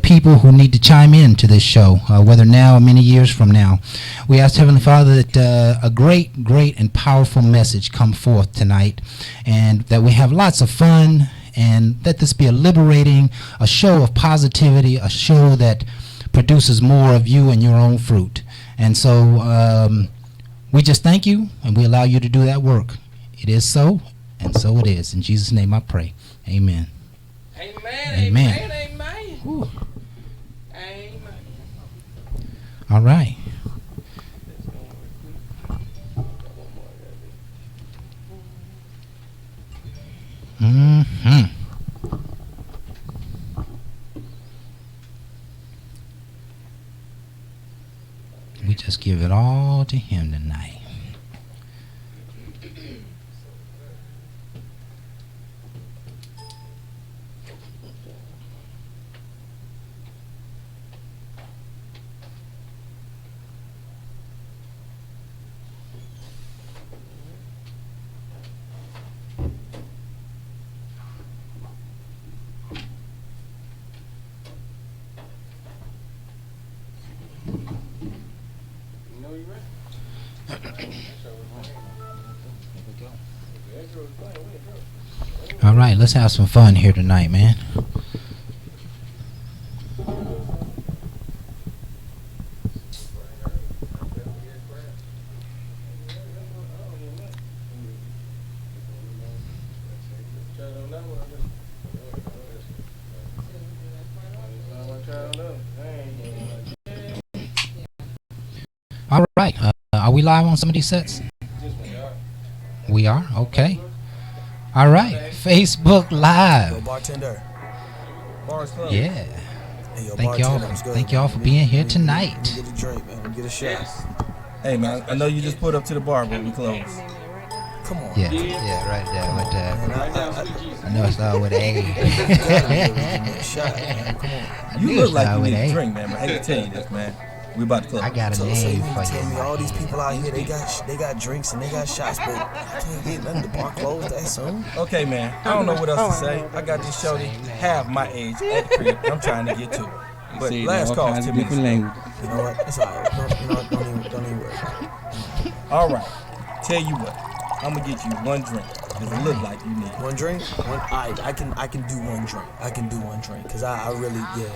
people who need to chime in to this show, whether now or many years from now. We ask Heavenly Father that a great and powerful message come forth tonight, and that we have lots of fun, and let this be a liberating, a show of positivity, a show that produces more of you and your own fruit. And so we just thank you, and we allow you to do that work. It is so, and so it is. In Jesus' name I pray. Amen. Amen. Amen. Amen. Amen. Whew. Amen. All right. Mm-hmm. We just give it all to him tonight. All right, let's have some fun here tonight, man. All right, are we live on some of these sets? We are? Okay. All right, Facebook Live. Yo, bartender. Bars Club. Yeah. Hey, yo, Thank y'all for being here tonight. Get a drink, man. Get a shot. Hey, man, I know you just put up to the bar, but we close. Come on. Yeah, right there. I know it's all with A. Shot, man. Come on. You look like you need a drink, man, but I hate to tell you this, man. We about to close. I got a So you name mean for to tell me you. all these people out here, they got drinks and they got shots, but I can't get nothing. The bar closed that soon. Okay, man, I don't know what else to say. I got this shorty half my age at the crib. I'm trying to get to it. But last call to me. You know what? It's all right. Don't even worry. All right, tell you what. I'm gonna get you one drink, because it look like you need it. One drink? I can do one drink. I can do one drink, because I really, yeah.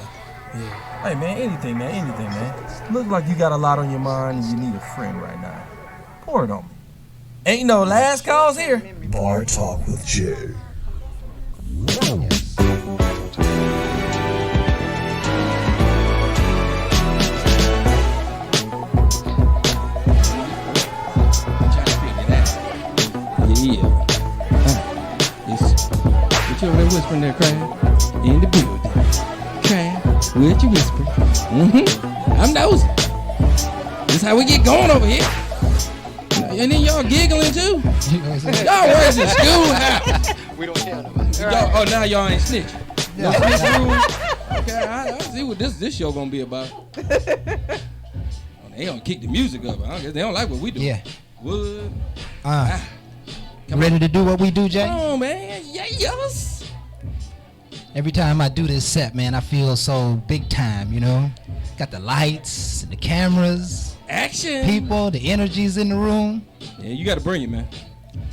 Hey, man, anything, man. Look like you got a lot on your mind and you need a friend right now. Pour it on me. Ain't no last calls here. Bar Talk with Jay. Yeah. It's what you over there whispering there, Crab? In the building. Crab, what you whispering? I'm nosy. This how we get going over here. And then y'all giggling too. Y'all work in school now. We don't tell nobody. Oh, now y'all ain't snitching. No snitch rules. Okay, I see what this show gonna be about. Oh, they don't kick the music up. I guess they don't like what we do. Yeah. Wood. Ready to do what we do, Jay? Come on, man. Yes. Every time I do this set, man, I feel so big time, you know? Got the lights, and the cameras, Action. people, the energies in the room. Yeah, you got to bring it, man.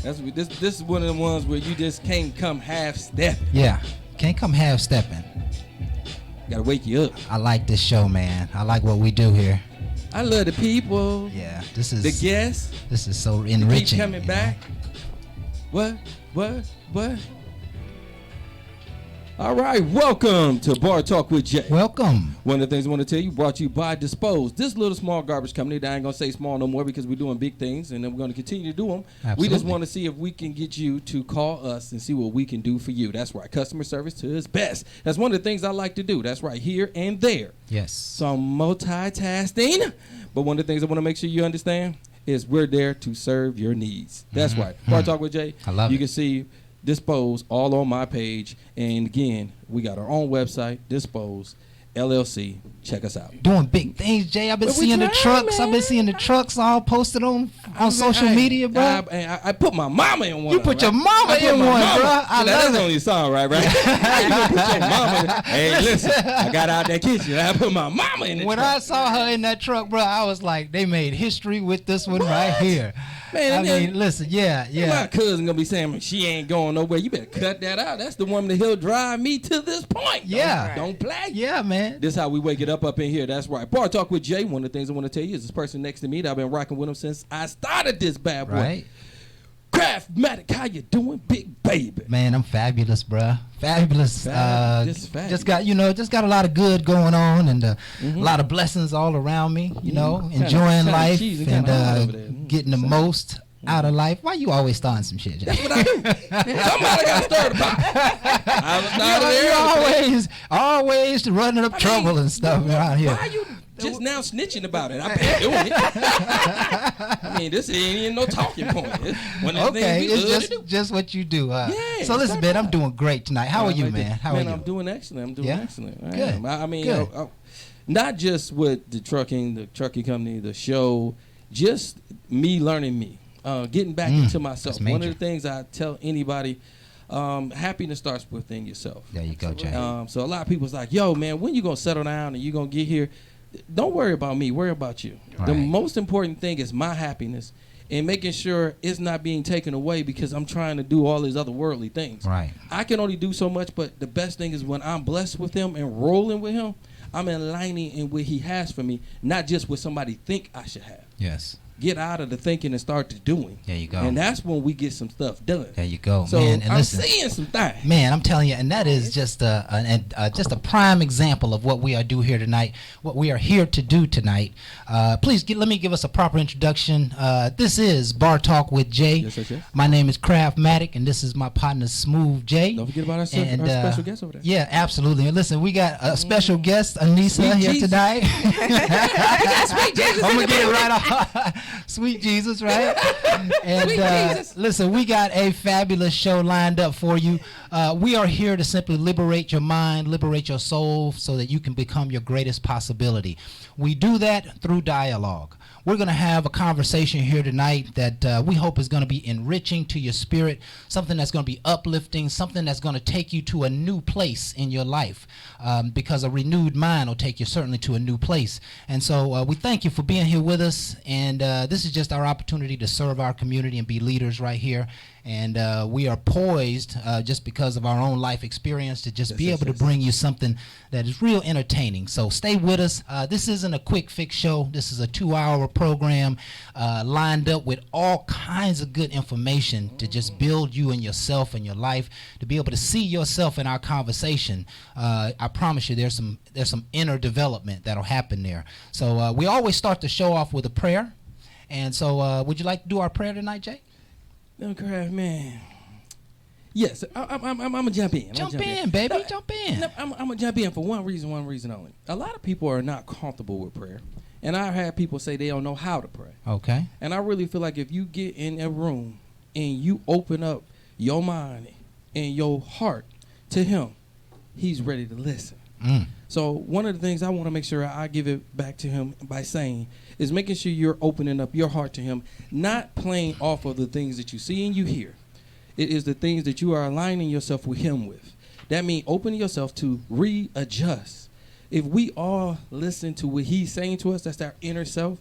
That's what this is one of the ones where you just can't come half step. Yeah, can't come half stepping. Got to wake you up. I like this show, man. I like what we do here. I love the people. Yeah, this is The guests. This is so Keep enriching. coming you know? back. What? All right, welcome to Bar Talk with Jay. Welcome. One of the things I want to tell you, brought to you by Dispose. This little small garbage company that I ain't going to say small no more because we're doing big things and then we're going to continue to do them. Absolutely. We just want to see if we can get you to call us and see what we can do for you. That's right. Customer service to its best. That's one of the things I like to do. That's right. Here and there. Yes. Some multitasking. But one of the things I want to make sure you understand is we're there to serve your needs. That's right. Bar Talk with Jay. I love You it. can see Dispose all on my page. And again, we got our own website, Dispose. LLC. Check us out. Doing big things, Jay. I've been But we seeing the trying, trucks. man. I've been seeing the trucks all posted on social media, bro. I put my mama in one. You put your mama I put in my one, mama. bro. I That's love it. on your song, right? How you gonna put your mama in? Hey, listen, I got out that kitchen. I put my mama in the When I truck. saw her in that truck, bro, I was like, they made history with this one right here. Man, I and then- mean, listen, yeah. My cousin gonna be saying she ain't going nowhere. You better cut that out. That's the woman that he'll drive me to this point. Yeah. Don't play. Yeah, man. This is how we wake it up in here. That's right. Bar Talk with Jay. One of the things I want to tell you is this person next to me that I've been rocking with him since I started this bad boy. Right? Craftmatic, how you doing, big baby? Man, I'm fabulous, bruh. Fabulous. Just fabulous. Just got a lot of good going on and a lot of blessings all around me, enjoying kinda life cheesy, and kinda hot over there. getting the most out of life. Why you always starting some shit, Jay? That's what I do. Somebody got to stir the pot. I was started there. You always running up trouble and stuff around here. Why are you just now snitching about it? I've been doing it. I mean, this ain't even no talking point. It's one of the Okay, things we love to it's do. just what you do. Yeah, So listen, start man, I'm out. doing great tonight. How are you, man? How are you? I'm doing excellent. I'm doing Yeah? excellent. I Good. am. I mean, Good. not just with the trucking company, the show, just me learning me, getting back into myself. that's One major. of the things I tell anybody, happiness starts within yourself. There you go, Jay. So a lot of people's like, yo, man, when you gonna settle down and you gonna get here? Don't worry about me. Worry about you. The Right. most important thing is my happiness and making sure it's not being taken away because I'm trying to do all these other worldly things. Right. I can only do so much, but the best thing is when I'm blessed with him and rolling with him, I'm aligning in what he has for me, not just what somebody think I should have. Yes. Get out of the thinking and start to doing. There you go. And that's when we get some stuff done. There you go, So man. And I'm listen, seeing some things. man, I'm telling you, and that is just just a prime example of what we are do here tonight. What we are here to do tonight. Please let me give us a proper introduction. This is Bar Talk with Jay. Yes, yes, yes. My name is Craftmatic, and this is my partner Smooth Jay. Don't forget about our special guest over there. Yeah, absolutely. And listen, we got a special guest, Anissa, Sweet here Jesus. tonight. Sweet Jesus I'm in gonna the get it building. right off. Sweet Jesus, right? And Sweet Jesus. listen, we got a fabulous show lined up for you. We are here to simply liberate your mind, liberate your soul, so that you can become your greatest possibility. We do that through dialogue. We're going to have a conversation here tonight that we hope is going to be enriching to your spirit, something that's going to be uplifting, something that's going to take you to a new place in your life, because a renewed mind will take you certainly to a new place. And so we thank you for being here with us, and this is just our opportunity to serve our community and be leaders right here. And we are poised, just because of our own life experience, to just be able to bring you something that is real entertaining. So stay with us. This isn't a quick fix show. This is a 2-hour program lined up with all kinds of good information to just build you and yourself and your life, to be able to see yourself in our conversation. I promise you there's some inner development that'll happen there. So we always start the show off with a prayer. And so would you like to do our prayer tonight, Jay? No, Craft, man. Yes, I'm gonna jump in. Jump in, baby. Jump in. No, I'm gonna jump in for one reason only. A lot of people are not comfortable with prayer, and I've had people say they don't know how to pray. Okay. And I really feel like if you get in a room and you open up your mind and your heart to Him, He's ready to listen. So one of the things I want to make sure I give it back to Him by saying is making sure you're opening up your heart to Him, not playing off of the things that you see and you hear. It is the things that you are aligning yourself with Him with. That means opening yourself to readjust. If we all listen to what He's saying to us, that's our inner self,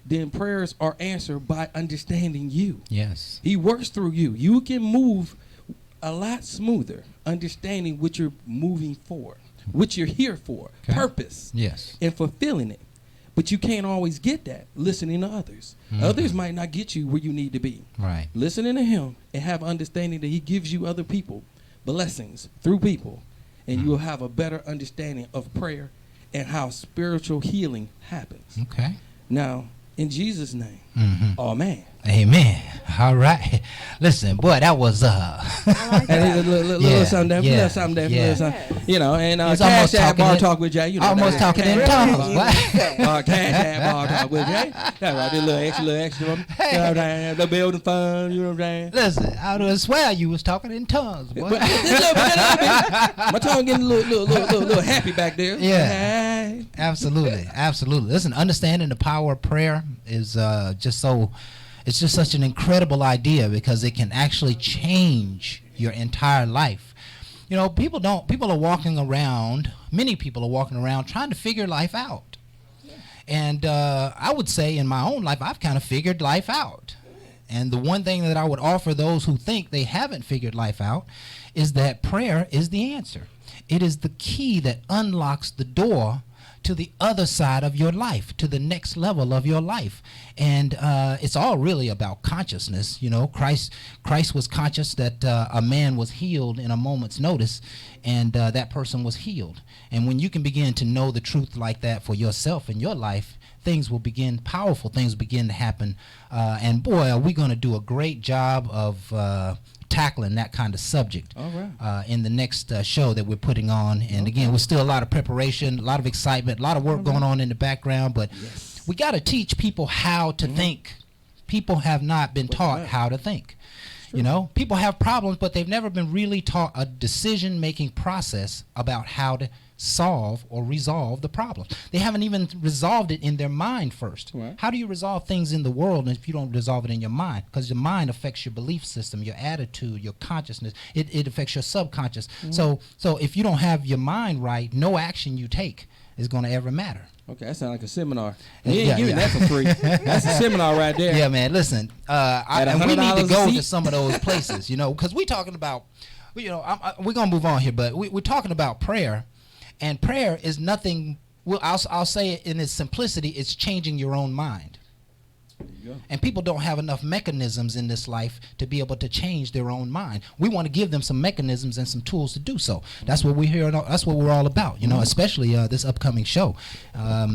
then prayers are answered by understanding you. Yes. He works through you. You can move a lot smoother, understanding what you're moving for, what you're here for, Okay. purpose, Yes. and fulfilling it. But you can't always get that listening to others. Others might not get you where you need to be. Right. Listening to Him and have understanding that He gives you other people blessings through people, and you'll have a better understanding of prayer and how spiritual healing happens. Okay. Now, In Jesus' name. Mm-hmm. Oh, man. Amen. All right. Listen, boy, that was And a little something there, little something there, little something. You know, and It's almost Cash App talking Bar in- Talk with Jay. You know almost that. talking in tongues. What? Cash App Bar Talk with Jay. That's right. Did a little extra. You know what I'm saying? The building fund. You know what I'm saying? Listen, I would swear you was talking in tongues, boy. But just a little bit. My tongue getting a little happy back there. Yeah. Hey. Absolutely, absolutely. Listen, understanding the power of prayer is just so. It's just such an incredible idea because it can actually change your entire life. You know, people are walking around. Many people are walking around trying to figure life out. And I would say in my own life, I've kind of figured life out. And the one thing that I would offer those who think they haven't figured life out is that prayer is the answer. It is the key that unlocks the door to the other side of your life, to the next level of your life. And it's all really about consciousness. You know, Christ was conscious that a man was healed in a moment's notice, and that person was healed. And when you can begin to know the truth like that for yourself in your life, powerful things begin to happen. And boy, are we going to do a great job of tackling that kind of subject in the next show that we're putting on. And again, we're still a lot of preparation, a lot of excitement, a lot of work going on in the background, but we got to teach people how to think. People have not been taught how to think. You know, people have problems, but they've never been really taught a decision-making process about how to solve or resolve the problem. They haven't even resolved it in their mind first. Right. How do you resolve things in the world if you don't resolve it in your mind? Because your mind affects your belief system, your attitude, your consciousness. It affects your subconscious. So if you don't have your mind right, no action you take is going to ever matter. Okay, that sounds like a seminar. You ain't giving that for free. That's a seminar right there. Yeah, man. Listen, and we need to go to some of those places, you know, because we're talking about, you know, we're gonna move on here, but we're talking about prayer, and prayer is nothing. Well, I'll say it in its simplicity. It's changing your own mind. There you go. And people don't have enough mechanisms in this life to be able to change their own mind. We want to give them some mechanisms and some tools to do so. That's what we're here. That's what we're all about, you know, especially this upcoming show.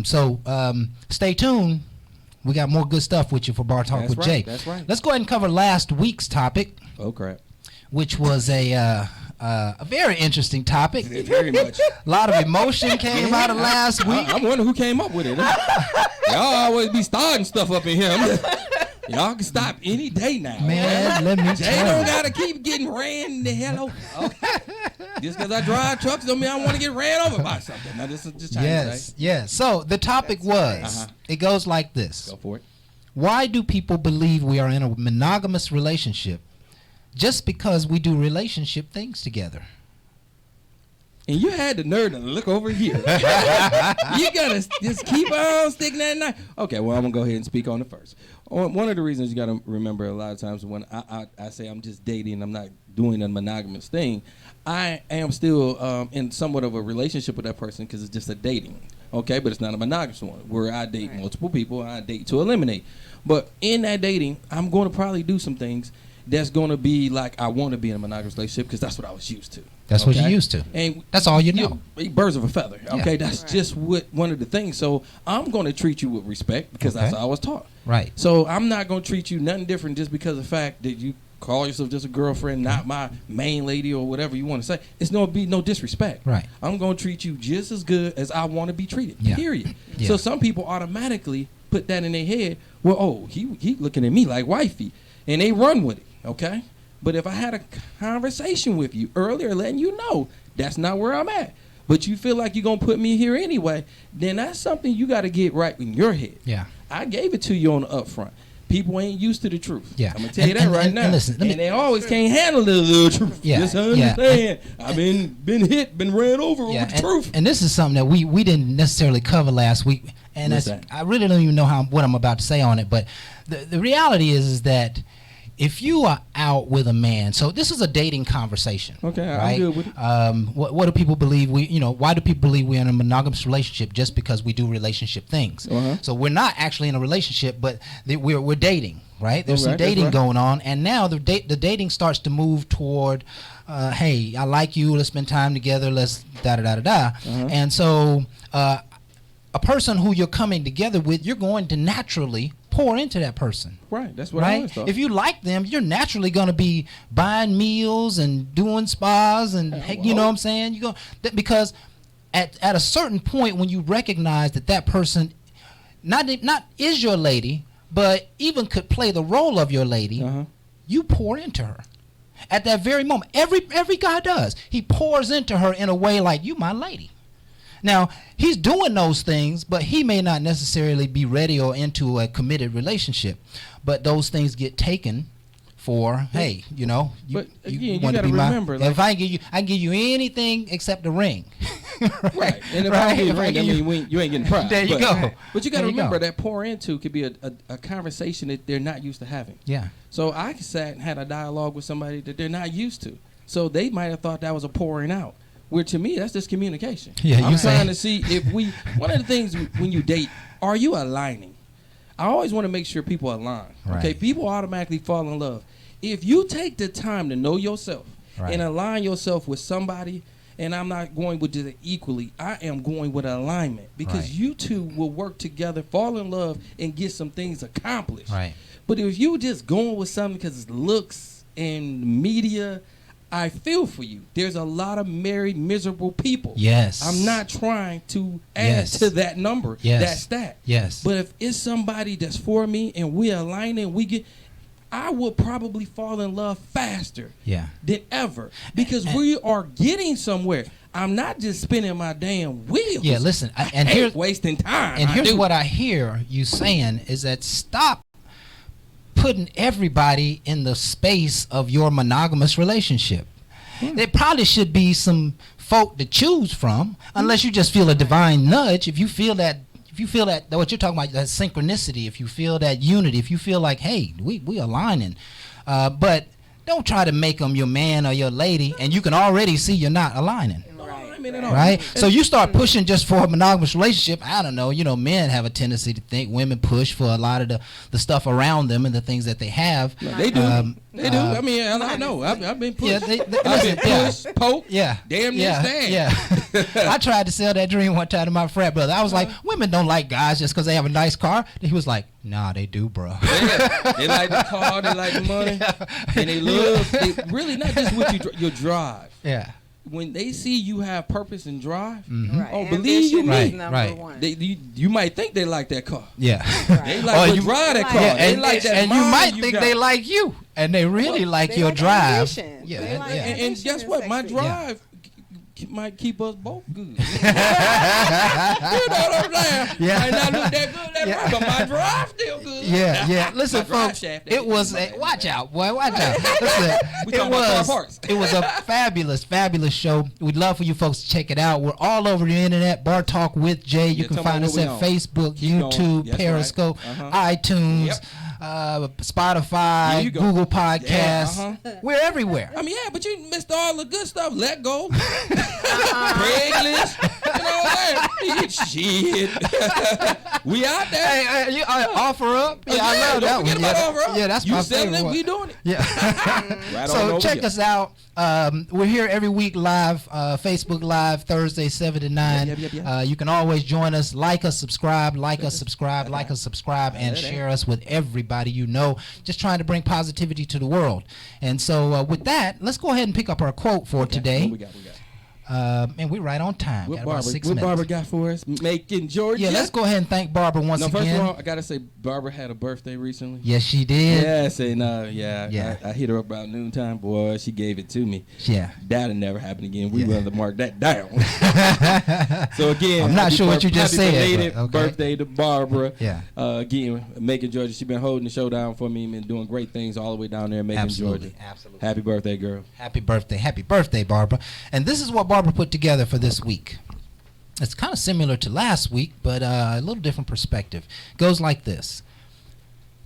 So stay tuned. We got more good stuff with you for Bar Talk with Jay. That's right. Let's go ahead and cover last week's topic, Oh, crap. which was a very interesting topic. Very much. A lot of emotion came out of last week. I'm wondering who came up with it. Y'all always be starting stuff up in here. Y'all can stop any day now. Man, let me Jay tell don't you. gotta keep getting ran the hell over. Okay. Just because I drive trucks don't mean I want to get ran over by something. Now this is just trying to say. Yes. So the topic was, it goes like this. Go for it. Why do people believe we are in a monogamous relationship just because we do relationship things together? And you had the nerve to look over here. You gotta just keep on sticking that knife. Okay, well, I'm gonna go ahead and speak on it first. One of the reasons you gotta remember a lot of times when I say I'm just dating, I'm not doing a monogamous thing, I am still in somewhat of a relationship with that person because it's just a dating. Okay, but it's not a monogamous one where I date multiple people, I date to eliminate. But in that dating, I'm going to probably do some things that's going to be like I want to be in a monogamous relationship because that's what I was used to. That's what you're used to. And that's all you know. Birds of a feather. Okay, that's just what one of the things. So I'm going to treat you with respect because that's how I was taught. Right. So I'm not going to treat you nothing different just because of the fact that you call yourself just a girlfriend, not my main lady or whatever you want to say. It's no disrespect. Right. I'm going to treat you just as good as I want to be treated. Yeah. Period. Yeah. So some people automatically put that in their head. Well, oh, he looking at me like wifey, and they run with it. Okay. But if I had a conversation with you earlier, letting you know that's not where I'm at, but you feel like you're going to put me here anyway, then that's something you got to get right in your head. Yeah. I gave it to you on the upfront. People ain't used to the truth. Yeah. I'm going to tell you that right now. And listen, they always can't handle the little truth. Yeah. Just understand. I've been hit, been ran over with the truth. And this is something that we didn't necessarily cover last week. And I really don't even know what I'm about to say on it. But the reality is that if you are out with a man, so this is a dating conversation. Okay, right? I'm good with it. What do people believe why do people believe we're in a monogamous relationship just because we do relationship things? So we're not actually in a relationship, but we're dating, right? There's some dating going on, and now the dating starts to move toward, hey, I like you, let's spend time together, let's da-da-da-da-da. And so a person who you're coming together with, you're going to naturally pour into that person. Right. That's what I always Right? thought. If you like them, you're naturally going to be buying meals and doing spas and you know what I'm saying? You go because at a certain point when you recognize that person not is your lady, but even could play the role of your lady, you pour into her. At that very moment, every guy does. He pours into her in a way like, you my lady. Now, he's doing those things, but he may not necessarily be ready or into a committed relationship. But those things get taken for, hey, you know, But again, you want to gotta be my. remember, like- If I can give you anything except the ring. Right. And if I If get give ring, you ain't getting prize. There you go. But you got to There you go. remember that pour into could be a conversation that they're not used to having. Yeah. So I sat and had a dialogue with somebody that they're not used to. So they might have thought that was a pouring out. Where to me, that's just communication. Yeah, I'm you trying saying- to see if one of the things when you date, are you aligning? I always want to make sure people align. Right. Okay, people automatically fall in love. If you take the time to know yourself Right. and align yourself with somebody, and I'm not going with it equally, I am going with alignment because Right. you two will work together, fall in love, and get some things accomplished. Right. But if you just going with something because it's looks and media, I feel for you. There's a lot of married, miserable people. Yes. I'm not trying to add Yes. to that number, Yes. that stat. Yes. But if it's somebody that's for me and we align and I will probably fall in love faster Yeah. than ever because we are getting somewhere. I'm not just spinning my damn wheels. Yeah, listen, I and hate here's wasting time. And I here's do. what I hear you saying is that stop putting everybody in the space of your monogamous relationship. There probably should be some folk to choose from, unless you just feel a divine nudge. If you feel that what you're talking about, that synchronicity, if you feel that unity, if you feel like, hey, we aligning, but don't try to make them your man or your lady, and you can already see you're not aligning. Right? So you start pushing just for a monogamous relationship. I don't know. You know, men have a tendency to think women push for a lot of the stuff around them and the things that they have. No, they do. They do. I mean, I know. I've been pushed. Yeah, I've been listen, yeah. pushed, poked. Yeah. Damn near stabbed. Yeah. I tried to sell that dream one time to my frat brother. I was like, women don't like guys just because they have a nice car. He was like, nah, they do, bro. Yeah. They like the car, they like the money, and they love. They really not just what your drive. Yeah. When they see you have purpose and drive, Right. oh, believe you Ambition is me, number right. one. you might think they like that car. Yeah. They like to you- drive that car. Yeah, They and, like that and you mind might think got. they like you, and they really like They your like drive. ambition. Yeah, They like yeah. And ambition guess is what? My sexy. drive might keep us both good. You know what I'm saying? Yeah. Might not look that good, Yeah. but my drive still good. Yeah, yeah. Listen, My drive folks, shaft, it was my a watch out, boy, watch out. Listen, We it talking about car was parts. it was a fabulous show. We'd love for you folks to check it out. We're all over the internet. Bar Talk with Jay. You Yeah, can tell me find what us we at on. Facebook, Keep going. YouTube, That's right. Periscope, Uh-huh. iTunes, Yep. Spotify, There you go. Google Yeah, Podcasts. uh-huh. We're everywhere. I mean, yeah, but you missed all the good stuff. Let go. Craigslist. You know what? Shit. We out there. Hey, you offer up. Yeah, I love don't that forget one. about Yeah, offer up. yeah, that's you my selling favorite it, one. we doing it. Yeah. Right on So over check here. us out. We're here every week live, Facebook Live, Thursday, 7 to 9. Yep. You can always join us, like us, subscribe, and share us with everybody you know. Just trying to bring positivity to the world. And so with that, let's go ahead and pick up our quote for today. What we got? And we're right on time. What Got about 6 What minutes. Barbara got for us? Macon, Georgia. Yeah, let's go ahead and thank Barbara once No, again. first of all, I gotta say Barbara had a birthday recently. Yes, she did. Yes, and Yeah. I hit her up about noontime. Boy, she gave it to me. Yeah. That'll never happen again. We Yeah. will have to mark that down. So again, I'm not happy sure what you just happy said, belated but okay. birthday to Barbara. Yeah. Again, Macon, Georgia. She's been holding the show down for me and been doing great things all the way down there in Macon, Absolutely. Georgia. Absolutely. Happy birthday, girl. Happy birthday, Barbara. And this is what Barbara put together for this week. It's kind of similar to last week, but a little different perspective. Goes like this.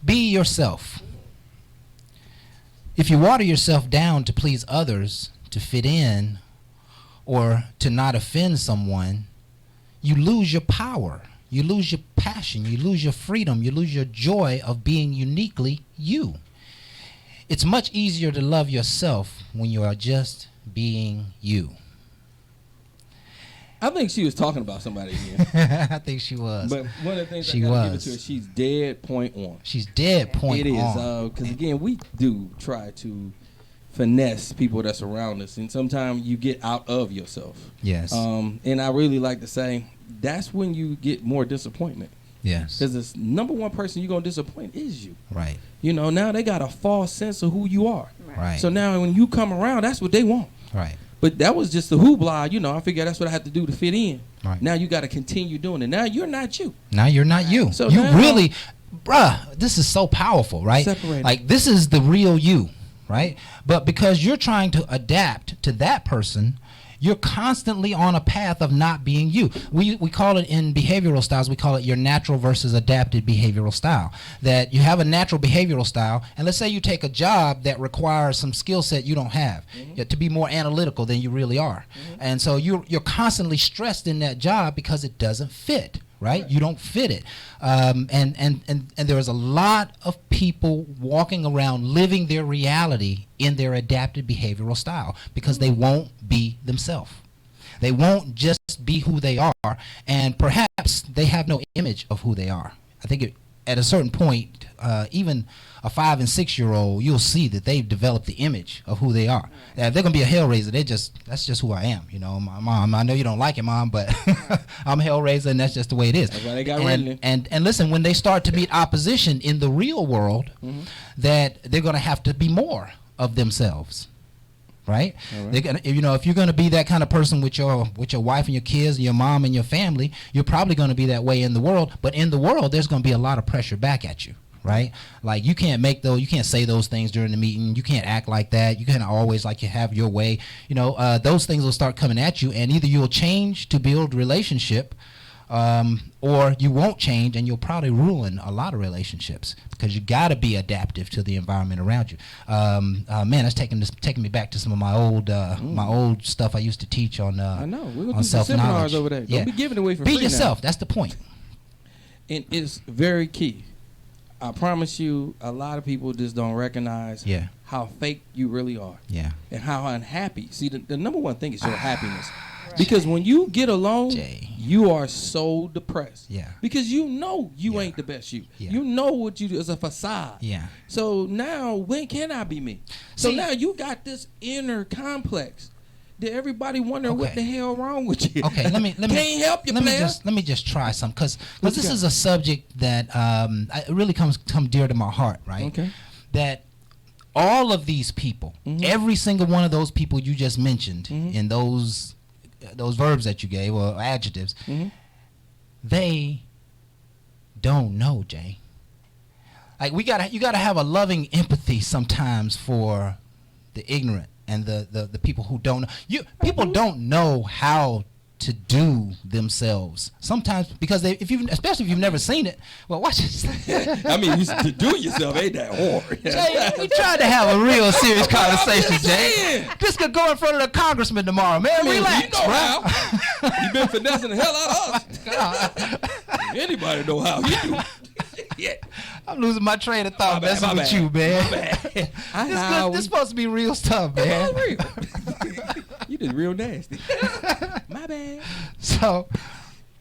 Be yourself. If you water yourself down to please others, to fit in, or to not offend someone, you lose your power. You lose your passion. You lose your freedom. You lose your joy of being uniquely you. It's much easier to love yourself when you are just being you. I think she was talking about somebody again. I think she was. But one of the things She I gotta give it was. to her, she's dead point on. She's dead point It is on. because again, we do try to finesse people that's around us, and sometimes you get out of yourself. Yes. And I really like to say that's when you get more disappointment, Yes. because the number one person you're gonna disappoint is you. Right. You know, now they got a false sense of who you are. Right. So now when you come around, that's what they want. Right. But that was just the hoopla, you know. I figured that's what I had to do to fit in. Right. Now you got to continue doing it. Now you're not you. Now you're not you. So you now- really, bruh, this is so powerful, right? Separated. Like, this is the real you, right? But because you're trying to adapt to that person, you're constantly on a path of not being you. We call it in behavioral styles, we call it your natural versus adapted behavioral style. That you have a natural behavioral style, and let's say you take a job that requires some skill set you don't have, to be more analytical than you really are. And so you're constantly stressed in that job because it doesn't fit. Right? You don't fit it. And there's a lot of people walking around living their reality in their adapted behavioral style because they won't be themselves. They won't just be who they are, and perhaps they have no image of who they are. I think at a certain point, even a 5 and 6 year old, you'll see that they've developed the image of who they are. If they're gonna be a Hellraiser, that's just who I am. You know, my mom. I know you don't like it, Mom, but I'm a Hellraiser, and that's just the way it is. That's why they got written. And listen, when they start to meet opposition in the real world, that they're gonna have to be more of themselves. Right? They're gonna, you know, if you're going to be that kind of person with your wife and your kids and your mom and your family, you're probably going to be that way in the world. But in the world, there's going to be a lot of pressure back at you, right? Like you can't say those things during the meeting. You can't act like that. You can't always like you have your way. You know, those things will start coming at you, and either you'll change to build relationship, or you won't change, and you'll probably ruin a lot of relationships because you got to be adaptive to the environment around you. Man, that's taking me back to some of my old stuff I used to teach on. I know. We're gonna on do some seminars self-knowledge. over there. Yeah. Don't be giving away for Be free yourself. now. That's the point. And it's very key. I promise you, a lot of people just don't recognize Yeah. how fake you really are Yeah. and how unhappy. See, the number one thing is your happiness. Because when you get alone, Jay. you are so depressed. Yeah. Because you know you Yeah. ain't the best you. Yeah. You know what you do is a facade. Yeah. So now, when can I be me? So See- now you got this inner complex that everybody wondering what Okay. the hell wrong with you. Okay, let me Can't help you, let player. me just try some because What you this got? is a subject that it really come dear to my heart, right? Okay. That all of these people, every single one of those people you just mentioned in those verbs that you gave or adjectives, they don't know, Jay. Like you gotta have a loving empathy sometimes for the ignorant and the people who don't know. People don't know how to do themselves sometimes because especially if you've never seen it. Well, watch this. I mean, to do yourself ain't that hard. Jay, we tried to have a real serious conversation, just Jay. saying. This could go in front of the congressman tomorrow, man. I mean, Relax, you know bro. how. You've been finessing the hell out of us. Anybody know how. You do. Yeah. I'm losing my train of thought My bad, messing my with bad. you, man. My bad. I This, how this supposed to be real stuff, man. real. You just real nasty. My bad. So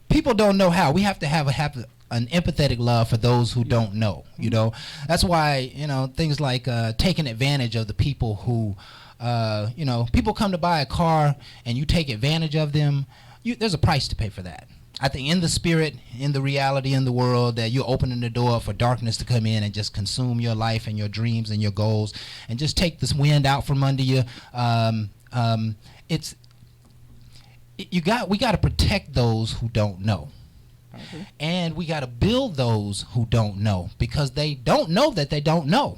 people don't know how. We have to have an empathetic love for those who don't know. You know, that's why things like taking advantage of the people who, people come to buy a car and you take advantage of them. There's a price to pay for that. I think in the spirit, in the reality, in the world, that you're opening the door for darkness to come in and just consume your life and your dreams and your goals, and just take this wind out from under you. We got to protect those who don't know. Okay. And we got to build those who don't know because they don't know that they don't know.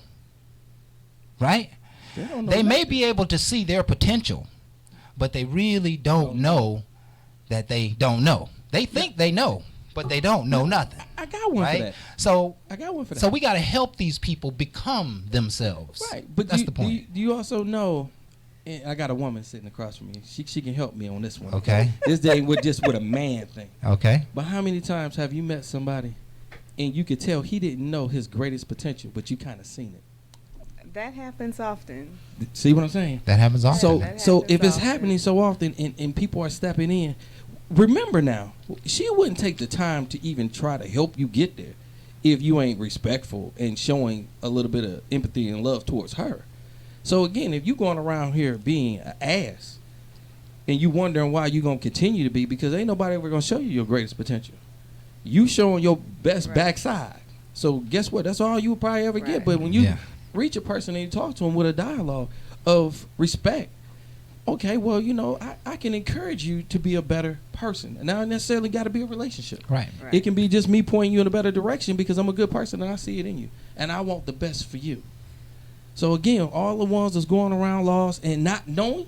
Right? They may be able to see their potential, but they really don't know that they don't know. They think they know, but they don't know nothing. I got one for that. So I got one for that. So we got to help these people become themselves. Right, but that's the point. Do you also know? And I got a woman sitting across from me. She can help me on this one. Okay. This ain't just with a man thing. Okay. But how many times have you met somebody, and you could tell he didn't know his greatest potential, but you kind of seen it? That happens often. See what I'm saying? That happens often. So That so happens if it's often. happening so often, and people are stepping in, remember now, she wouldn't take the time to even try to help you get there if you ain't respectful and showing a little bit of empathy and love towards her. So again, if you going around here being an ass and you wondering why you gonna continue to be, because ain't nobody ever gonna show you your greatest potential. You showing your best backside. So guess what? That's all you will probably ever get. But when you reach a person and you talk to them with a dialogue of respect, okay, well, you know, I can encourage you to be a better person. And not necessarily got to be a relationship. Right. It can be just me pointing you in a better direction because I'm a good person and I see it in you. And I want the best for you. So again, all the ones that's going around lost and not knowing,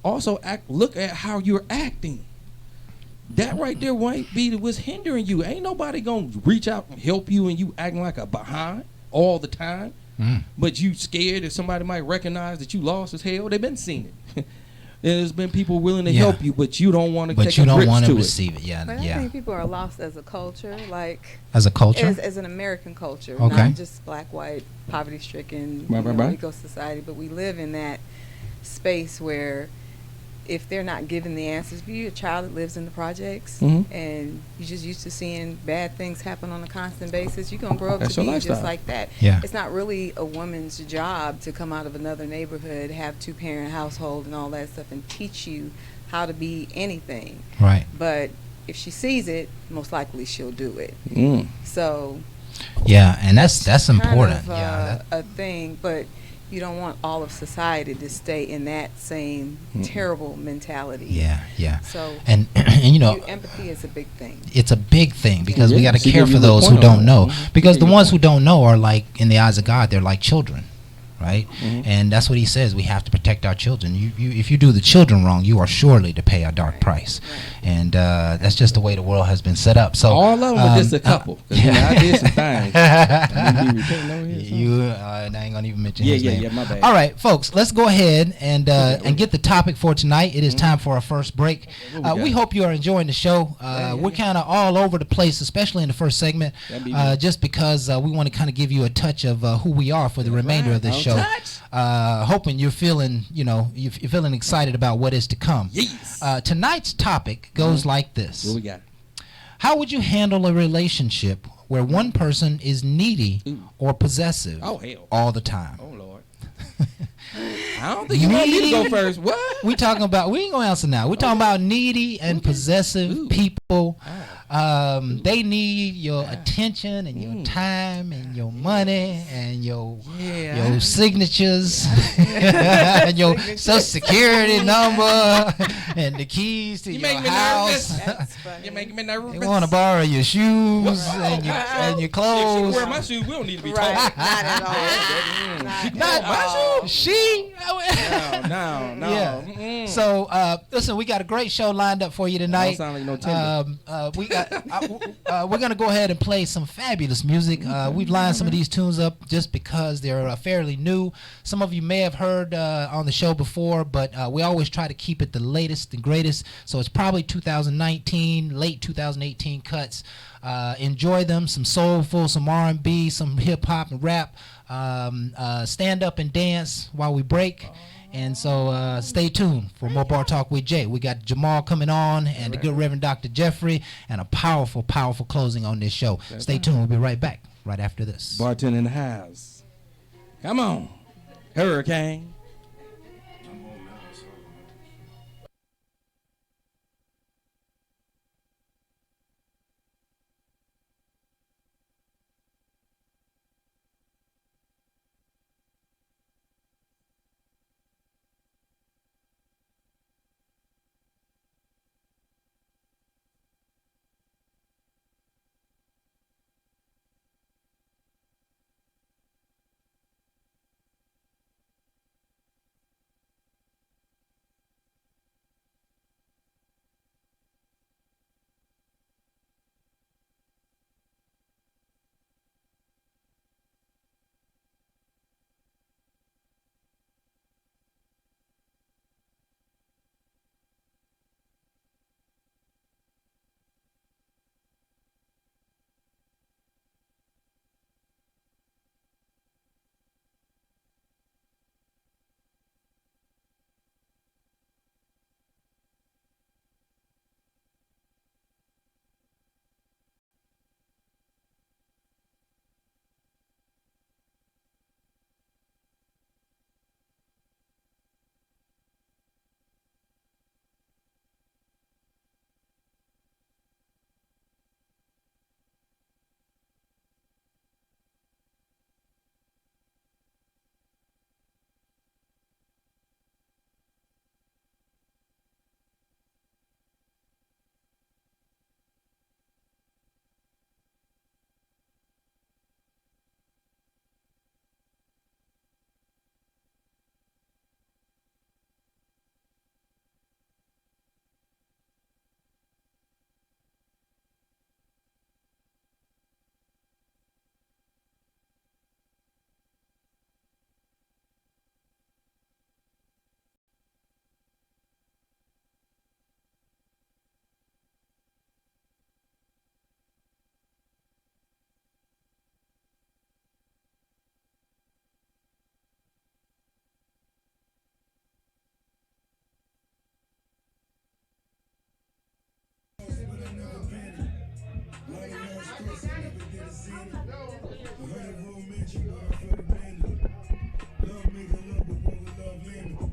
also look at how you're acting. That right there might be what's hindering you. Ain't nobody going to reach out and help you and you acting like a behind all the time. But you scared that somebody might recognize that you lost as hell. They've been seeing it. There's been people willing to help you, but you don't want to take a grip to it. But you don't want to receive it. Yeah, but I think people are lost as a culture, like as a culture, as an American culture, okay. Not just black, white, poverty-stricken, eco-society. But we live in that space where if they're not given the answers, if you're a child that lives in the projects and you're just used to seeing bad things happen on a constant basis, you're going to grow up to be just like that. Yeah. It's not really a woman's job to come out of another neighborhood, have two-parent household and all that stuff and teach you how to be anything. Right. But if she sees it, most likely she'll do it. So yeah, and that's important. Kind of, a thing, but you don't want all of society to stay in that same terrible mentality. Yeah. So and you know, empathy is a big thing. It's a big thing because we got to care for those who don't know. Because the ones who don't know are like, in the eyes of God, they're like children, right? And that's what He says. We have to protect our children. If you do the children wrong, you are surely to pay a dark price. And that's just the way the world has been set up. So all of them are just a couple. I did some things. I ain't gonna even mention his name. Yeah, my bad. All right, folks, let's go ahead and get the topic for tonight. It is time for our first break. We hope you are enjoying the show. We're kind of all over the place, especially in the first segment, just because we want to kind of give you a touch of who we are for the remainder of this show. Hoping you're feeling, you're feeling excited about what is to come. Yes. Tonight's topic goes like this. What we got? How would you handle a relationship where one person is needy or possessive all the time? Oh, Lord. I don't think you want me to go first. What? We ain't going to answer now. We're talking about needy and possessive people. They need your attention and your time and your money and your signatures and your social security number and the keys to your house. You make me nervous. They want to borrow your shoes and your clothes. If she wear my shoes, we don't need to be talking. Not at all. Not my shoes. She. No. Yeah. So listen, we got a great show lined up for you tonight. Don't sound like no Tinder. We're gonna go ahead and play some fabulous music. We've lined some of these tunes up just because they're fairly new. Some of you may have heard on the show before, but we always try to keep it the latest and greatest. So it's probably 2019, late 2018 cuts. Enjoy them. Some soulful, some R&B, some hip hop and rap. Stand up and dance while we break. And so stay tuned for more Bar Talk with Jay. We got Jamal coming on and the good Reverend Dr. Jeffrey and a powerful, powerful closing on this show. Stay tuned. We'll be right back right after this. Bartender in the house. Come on. Hurricane.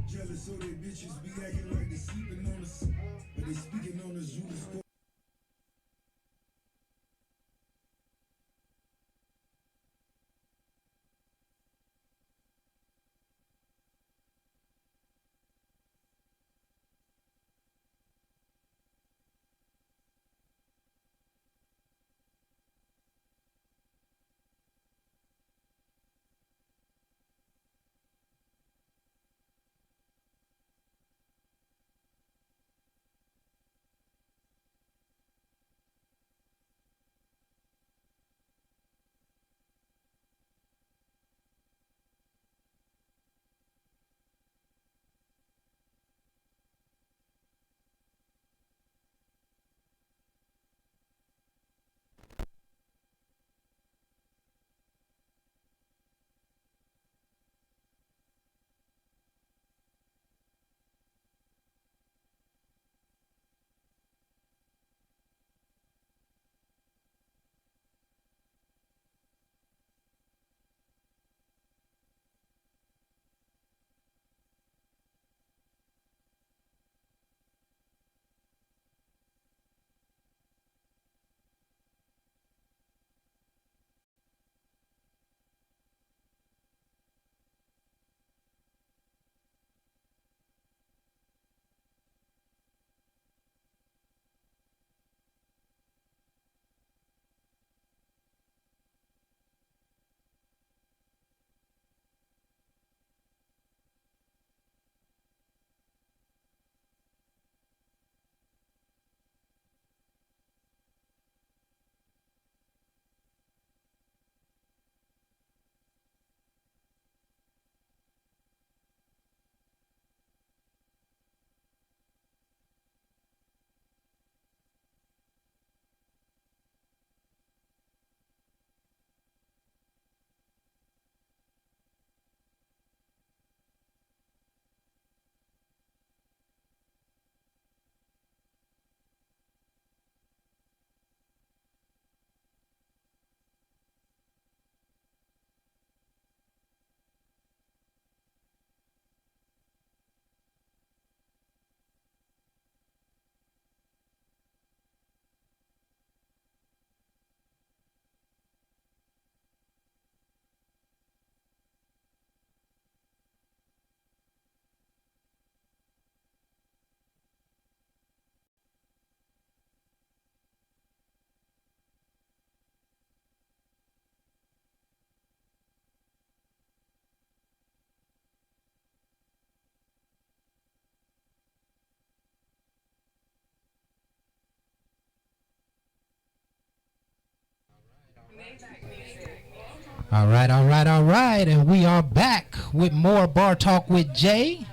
Jealous, so they bitches be acting like they sleeping on us, but they speaking on us. All right, all right, all right, and we are back with more Bar Talk with Jay.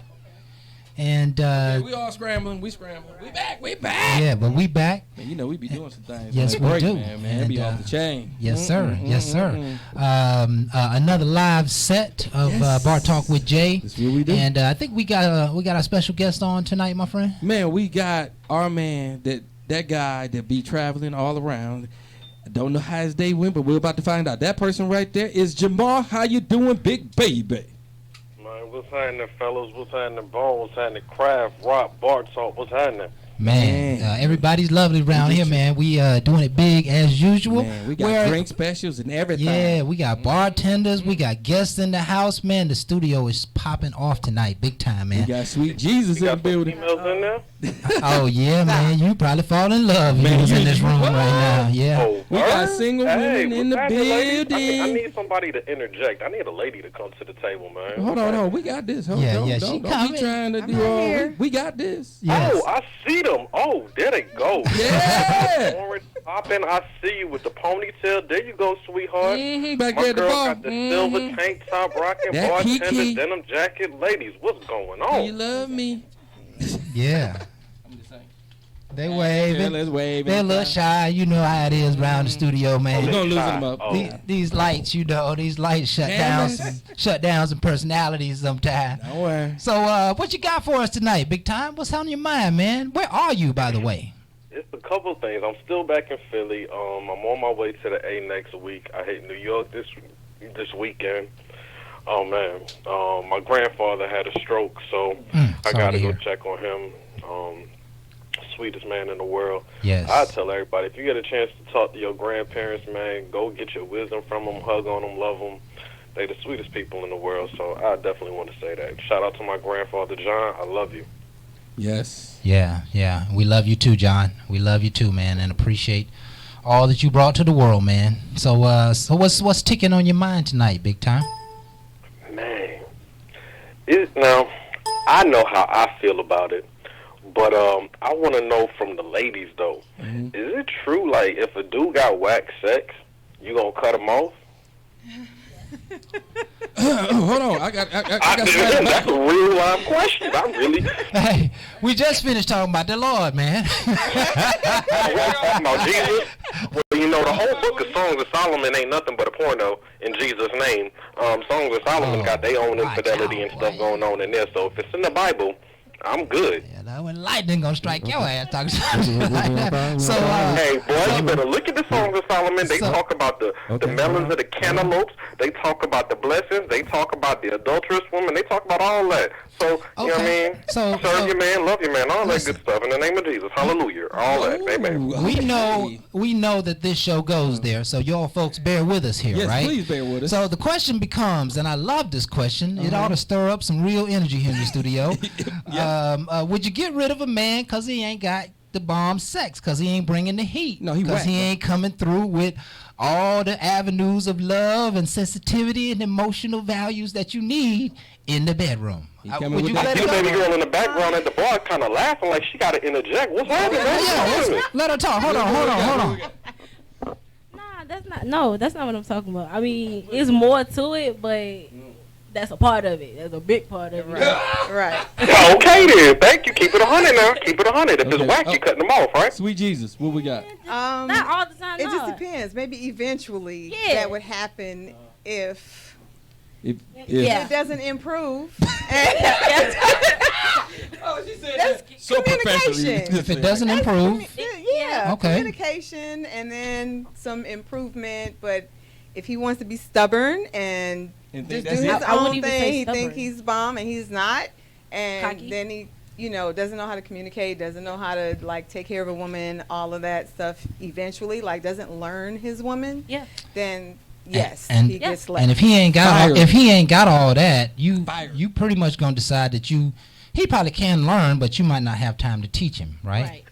And we all scrambling. We scrambling. We back. We back. Yeah, but we back. Man, you know we be doing some things. Yes, we do. Man, it be off the chain. Yes, sir. Yes, sir. Another live set of Bar Talk with Jay. That's what we do. And I think we got our special guest on tonight, my friend. Man, we got our man that guy that be traveling all around. I don't know how his day went, but we're about to find out. That person right there is Jamal. How you doing, big baby? Man, what's happening, fellas? What's happening, Bone? What's happening, Craft, Rock, Bar Talk? What's happening? Man, everybody's lovely around here, man. We doing it big as usual. Man, we got drink specials and everything. Yeah, we got bartenders. We got guests in the house, man. The studio is popping off tonight, big time, man. We got Sweet Jesus in the building. Females in there? Oh yeah, man. You probably fall in love if you was in this room right now. Yeah. Oh, We got single women in the what's happening, ladies? building. I need somebody to interject. I need a lady to come to the table, man. Hold on. We got this. Hold Yeah, on. yeah, Don't she be coming. trying to I'm do right all. here. We got this. Yes. Oh, I see them. Oh, there they go. Yeah. Orange popping. I see you with the ponytail. There you go, sweetheart. Back My there at the girl bar. got the silver tank top rocking, That bartender, Kiki. denim jacket. Ladies, what's going Do you on? love me? Yeah. I'm just saying. They Yeah, waving. let's wave. They're a little shy. You know how it is around the studio, man. We're gonna lose them up. Oh. These lights, these lights Cameras. shut down some personalities sometimes. Don't worry. So, what you got for us tonight, big time? What's on your mind, man? Where are you, by the way? It's a couple of things. I'm still back in Philly. I'm on my way to the A next week. I hit New York this this weekend. Oh man, my grandfather had a stroke, so I sorry gotta to go hear. check on him. Sweetest man in the world. Yes. I tell everybody, if you get a chance to talk to your grandparents, man, go get your wisdom from them, hug on them, love them. They the sweetest people in the world, so I definitely want to say that. Shout out to my grandfather, John. I love you. Yes. Yeah. We love you too, John. We love you too, man, and appreciate all that you brought to the world, man. So, so what's ticking on your mind tonight, big time? Man, now I know how I feel about it, but I want to know from the ladies though. Mm-hmm. Is it true, like, if a dude got whack sex, you gonna cut him off? Hold on. I got somebody That's a real live question. I really. Hey, we just finished talking about the Lord, man. We're talking about Jesus. Well, you know, the whole book of Songs of Solomon ain't nothing but a porno in Jesus' name. Songs of Solomon got their own infidelity and stuff going on in there. So if it's in the Bible, I'm good. Yeah, that when lightning gonna strike your ass, talking something like that. So, Hey, boy, you better look at the Songs of Solomon. They So- talk about the melons of the cantaloupes. They talk about the blessings. They talk about the adulterous woman. They talk about all that. So, you know what I Okay. mean? So- Serve your man, love your man, all Listen. that good stuff. In the name of Jesus. Hallelujah. All that. Amen. we know that this show goes there, so y'all folks bear with us here, Yes, right? please bear with us. So the question becomes, and I love this question, it ought to stir up some real energy here in the studio. Would you get rid of a man because he ain't got the bomb sex, because he ain't bringing the heat? No, he because whack, he bro. ain't coming through with all the avenues of love and sensitivity and emotional values that you need in the bedroom. coming Would with you that let The it go? baby girl in the background at the bar kind of laughing like she got to interject. What's happening? Yeah, let her talk. Hold on. Nah, that's not what I'm talking about. I mean, it's more to it, but that's a part of it. That's a big part of it. Right. Okay then. Thank you. Keep it 100 now. Keep it 100. If Okay. it's whack, you cutting them off, right? Sweet Jesus, what we got? Not all the time. It no. just depends. Maybe eventually Yeah. that would happen if If Yeah. it doesn't improve. Oh, she said That's so communication. If it doesn't improve, Yeah. Okay. Communication and then some improvement. But if he wants to be stubborn and And just think do that's his it? I wouldn't own even thing, say he think stubborn. he's bomb and he's not, and Cocky. then he, doesn't know how to communicate, doesn't know how to like take care of a woman, all of that stuff. Eventually, like doesn't learn his woman. Yeah. Then yes, And- he gets left. and if he ain't got Fire. if he ain't got all that, you Fire. you pretty much gonna decide that he probably can learn, but you might not have time to teach him, right? Right.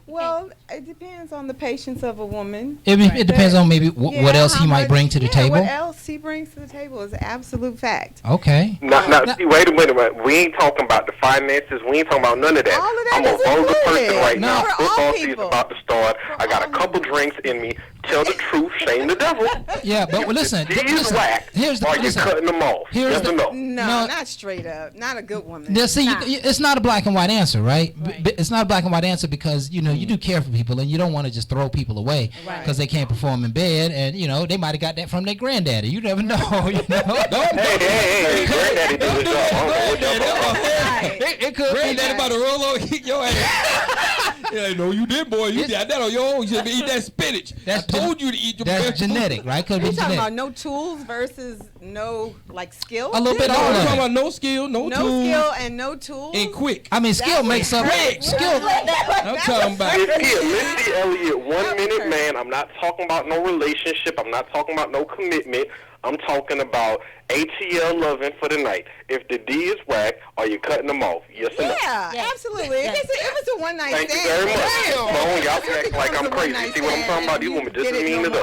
Well, it depends on the patience of a woman. It depends on maybe Yeah, what else how he might much- bring to the yeah, table. What else he brings to the table is an absolute fact. Okay. Now, see, wait a minute. We ain't talking about the finances. We ain't talking about none of that. All of that I'm a is vulgar included. person right No. now. For all Football season's people. about to start. For I got a all couple people. drinks in me. Tell the truth, shame the devil. Yeah, but well, listen. If he's listen, whack, here's the or you listen. cutting them off. Here's Yes the- or no? No, No. not straight up. Not a good woman. Yeah, see, Nah. it's not a black and white answer, right? Right. It's not a black and white answer because you do care for people and you don't want to just throw people away Right. because they can't perform in bed, and they might have got that from their granddaddy. You never know. Hey, granddaddy do his job. I don't know what y'all talking about. Right. It could Granddaddy be. about to roll over, hit your ass. Yeah, no, you did, boy. You got that on your own. You should eat that spinach. That's I told you to eat your That's best genetic, right? Could You be talking about genetic. no tools versus no like skill? A little bit No, all I'm of talking it. about no skill, no No tools, skill and no tools. and quick. I mean, skill That's makes up. right. Skill. I'm talking about. Here, Missy Elliott, 1 minute man. I'm not talking about no relationship. I'm not talking about no commitment. I'm talking about ATL loving for the night. If the D is whack, are you cutting them off? Yes or no? Yeah, Yes. absolutely. Yes. If it's a one night Thank stand, you very much. damn. Bone, y'all can act like If it I'm becomes a crazy. one-night See what I'm talking about? stand, These you women just get as it mean no as us.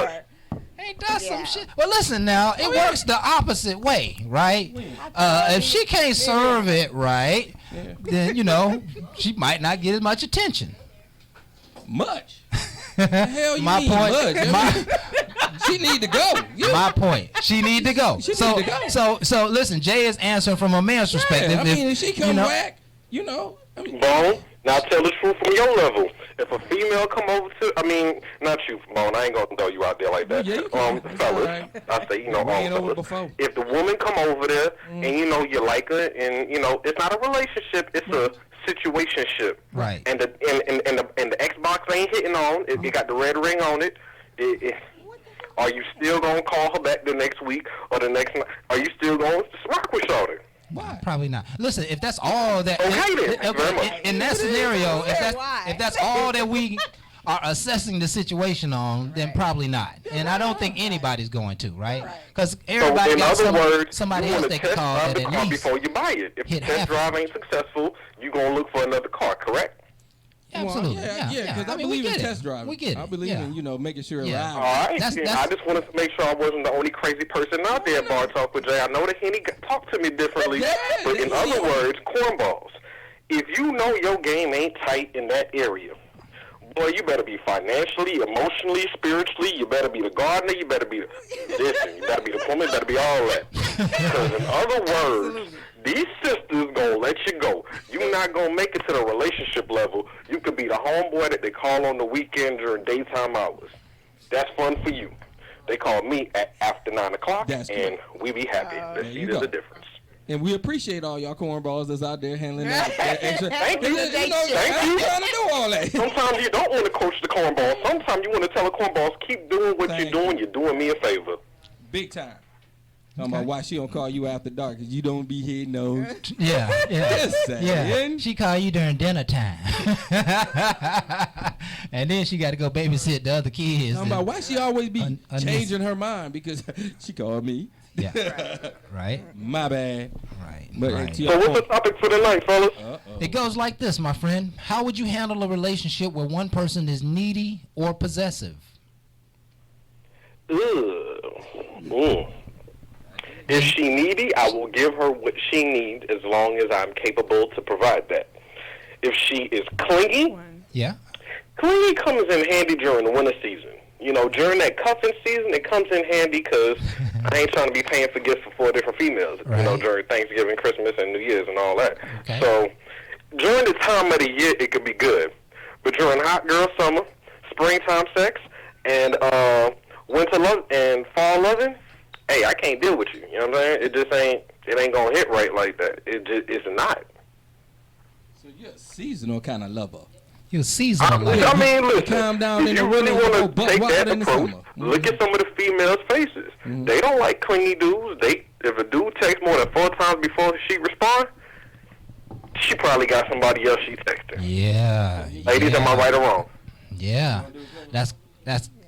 more. Ain't that some Yeah. shit? Well, listen now. It works the opposite way, right? If she can't serve it right, then she might not get as much attention. Much. The hell you My mean point. much? She need to go. Yeah. My point. She need to go. She so, need to go. so listen. Jay is answering from a man's perspective. Yeah, I mean, if she come whack, I mean, Bone, now tell the truth from your level. If a female come over not you, Bone, I ain't gonna throw you out there like that. Yeah, you can. It's Fellas, all right. I say, We ain't over fellas. before. If the woman come over there and you like her and it's not a relationship, it's a situationship. Right. And the Xbox ain't hitting on. It got the red ring on it. Are you still gonna call her back the next week or the next night? Are you still gonna rock with Shawty? Why? Probably not. Listen, if that's all that Okay, then. Thank you very much. in that scenario, Why? if that's all that we are assessing the situation on, then probably not. And I don't think anybody's going to, right? Because everybody in got other words, somebody you else want they to can test call drive that the at car least. before you buy it. If the hit test half drive of ain't successful, you gonna look for another car, correct? Absolutely. Well, yeah, because I mean, we believe in get it. test driving. We get it. I believe Yeah. in, making sure it Yeah. All rides. right. That's- I just wanted to make sure I wasn't the only crazy person out there at Bar Talk with Jay. I know that Henny talked to me differently, Yeah, but in yeah. other words, cornballs. If you know your game ain't tight in that area, boy, you better be financially, emotionally, spiritually. You better be the gardener. You better be the listen. You better be the woman. You better be all that. Because in other words, these sisters gonna let you go. You not gonna make it to the relationship level. You could be the homeboy that they call on the weekend during daytime hours. That's fun for you. They call me at after 9 o'clock, That's and we be happy. There See, you there's go. a difference. And we appreciate all y'all cornballs that's out there handling that extra. Thank you. Thank Thank you. trying to do all that. Sometimes you don't want to coach the cornballs. Sometimes you want to tell the cornballs, keep doing what Thank you're doing. You're doing me a favor. Big time. Talking about why she don't call you after dark, because you don't be hitting those. Yeah. Just saying. She call you during dinner time. And then she got to go babysit the other kids. Talking about why she always be Un- changing her mind, because she called me. Yeah. Right. My bad. Right. But right. to your So what's the point- topic for tonight, fellas? It goes like this, my friend. How would you handle a relationship where one person is needy or possessive? If she needy, I will give her what she needs as long as I'm capable to provide that. If she is clingy, Yeah. clingy comes in handy during the winter season. You know, during that cuffing season, it comes in handy because I ain't trying to be paying for gifts for 4 different females, you know, Right. during Thanksgiving, Christmas, and New Year's and all that. Okay. So during the time of the year, it could be good. But during hot girl summer, springtime sex, and winter love and fall loving, hey, I can't deal with you. You know what I'm saying? It ain't gonna hit right like that. It's not. So you're a seasonal kind of lover. You seasonal. I mean, listen, calm down if in you the really winter, want go to take butt that wild in the approach, summer. look at some of the females' faces. They don't like clingy dudes. If a dude texts more than 4 times before she responds, she probably got somebody else she texting. Yeah. Ladies, am I right or wrong? Yeah. That's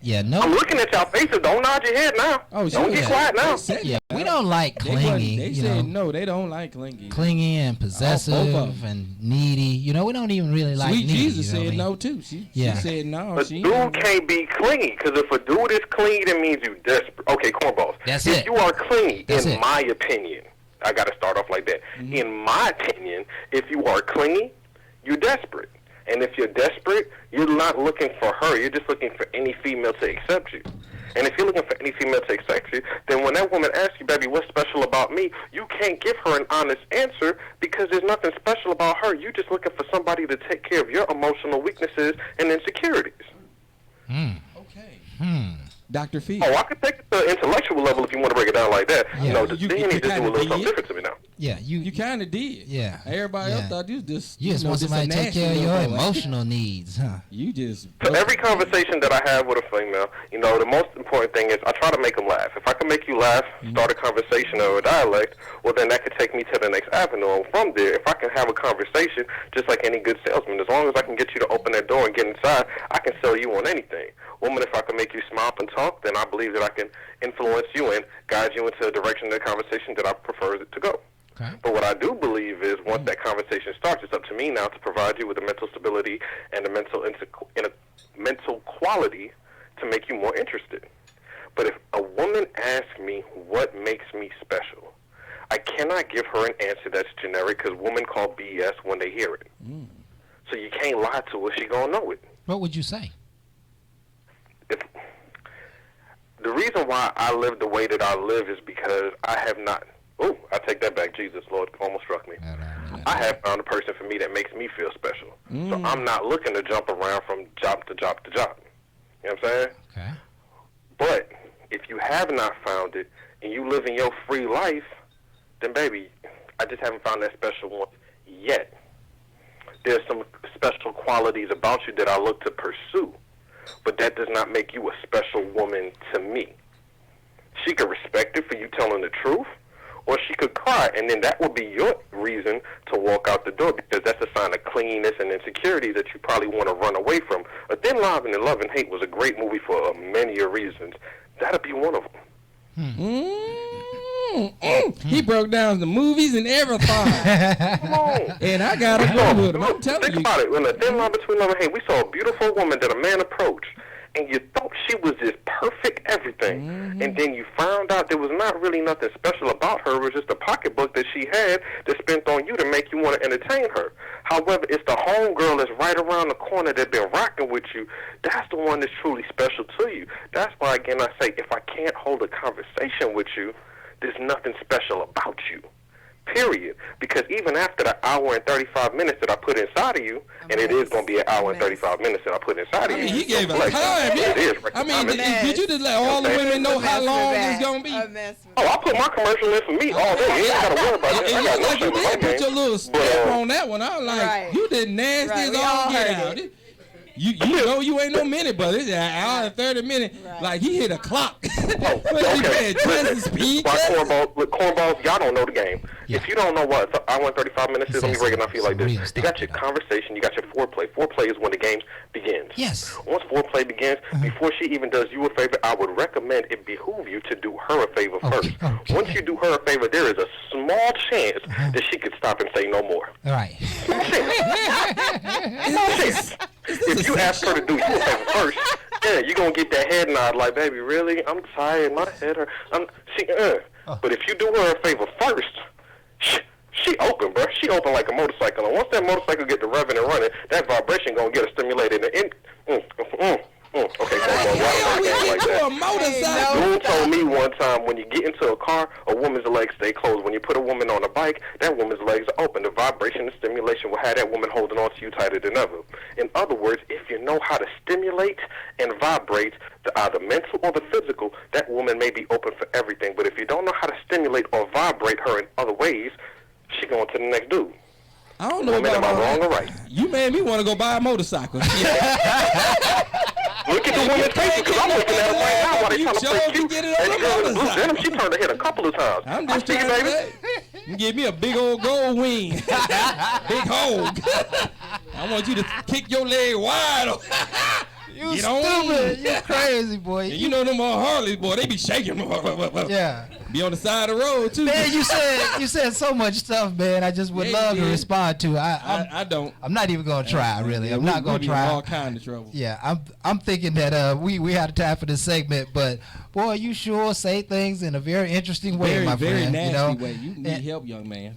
yeah. No. I'm looking at y'all faces. Don't nod your head now. Oh, Don't get quiet now. Yeah. We don't like clingy. They you said know, no, they don't like clingy. clingy and possessive both of 'em. and needy. You know, we don't even really like Sweet needy. Jesus you know what I said mean? no too. She said no. A She dude can't be clingy, because if a dude is clingy, that means you desperate. Okay, cornballs. That's if it. you are clingy, That's in it. my opinion, I got to start off like that. In my opinion, if you are clingy, you're desperate. And if you're desperate, you're not looking for her. You're just looking for any female to accept you. And if you're looking for any female to accept you, then when that woman asks you, baby, what's special about me, you can't give her an honest answer because there's nothing special about her. You're just looking for somebody to take care of your emotional weaknesses and insecurities. Okay. Dr. Fee. Oh, I could take it to the intellectual level if you want to break it down like that. Yeah. You know, You then you need to do a kinda little something did. different to me now. Yeah. You kind of did. Yeah. Everybody else Yeah. thought you just You just want somebody to take care of your emotional needs, huh? You just So every conversation that I have with a female, you know, the most important thing is I try to make them laugh. If I can make you laugh, start a conversation or a dialect, well, then that could take me to the next avenue. And from there, if I can have a conversation, just like any good salesman, as long as I can get you to open that door and get inside, I can sell you on anything. Woman, if I can make you smile up and talk, then I believe that I can influence you and guide you into a direction of the conversation that I prefer it to go. Okay. But what I do believe is once that conversation starts, it's up to me now to provide you with the mental stability and the mental quality to make you more interested. But if a woman asks me what makes me special, I cannot give her an answer that's generic because women call BS when they hear it. So you can't lie to her. She gonna know it. What would you say? The reason why I live the way that I live is because I have not. Oh, I take that back. Jesus, Lord, almost struck me. I have found a person for me that makes me feel special. So I'm not looking to jump around from job to job to job. You know what I'm saying? Okay. But if you have not found it and you live in your free life, then baby, I just haven't found that special one yet. There's some special qualities about you that I look to pursue. but that does not make you a special woman to me. She could respect it for you telling the truth, or she could cry, and then that would be your reason to walk out the door, because that's a sign of cleanness and insecurity that you probably want to run away from. A Thin Line in Love and Hate was a great movie for many reasons. That'd be one of them. He broke down the movies and everything. Come on. And I got to go with him. I'm telling you. Think about it. In A Thin Line Between Love and Hate, we saw a beautiful woman that a man approached, and you thought she was just perfect everything. And then you found out there was not really nothing special about her. It was just a pocketbook that she had that spent on you to make you want to entertain her. However, it's the homegirl that's right around the corner that's been rocking with you. That's the one that's truly special to you. That's why, again, I say, if I can't hold a conversation with you, there's nothing special about you. Period. Because even after the hour and 35 minutes that I put inside of you, and it is going to be an hour and 35 minutes that I put inside of you. He gave us time. It is. Did you just let all the women know how long it's going to be? I put my commercial in for me all day. You ain't got to worry about that. And you like you did put your little stamp on that one. I was like, you did nasty as all get out. You know you ain't no minute, but it's an hour and 30 minutes. Right. Like he hit a clock. Okay. Cornballs, y'all don't know the game. Yeah. If you don't know what hour and 35 minutes is, let me break it down for you like this. You got your conversation, you got your foreplay. Foreplay is when the game begins. Yes. Once foreplay begins, before she even does you a favor, I would recommend it behoove you to do her a favor first. Okay. Once you do her a favor, there is a small chance that she could stop and say no more. All right. Small chance. If you ask her to do you a favor first, you're going to get that head nod like, baby, really? I'm tired. My head hurt. But if you do her a favor first, she open, bro. She open like a motorcycle. And once that motorcycle get to revving and running, that vibration going to get her stimulated. Okay, Dude told me one time, when you get into a car, a woman's legs stay closed. When you put a woman on a bike, that woman's legs are open. The vibration and stimulation will have that woman holding on to you tighter than ever. In other words, if you know how to stimulate and vibrate the either mental or the physical, that woman may be open for everything. But if you don't know how to stimulate or vibrate her in other ways, she going to the next dude. I don't know about am I wrong or right? You made me want to go buy a motorcycle. Look at the woman's face, because I'm looking at them right now while they trying to play cute. And girl in the blue denim, she turned her head a couple of times. I'm just trying to give me a big old gold wing. Big hole. I want you to kick your leg wide. You stupid. You crazy, boy. And you know them Harleys, boy, they be shaking. Yeah. Be on the side of the road, too. Man, you said so much stuff, man. I just would love to respond to. I don't. I'm not even going to try, really. I'm not going to try. All kind of trouble. Yeah, I'm thinking that we had time for this segment, but boy, you sure say things in a very interesting way, my very friend. Nasty way. You need help, young man.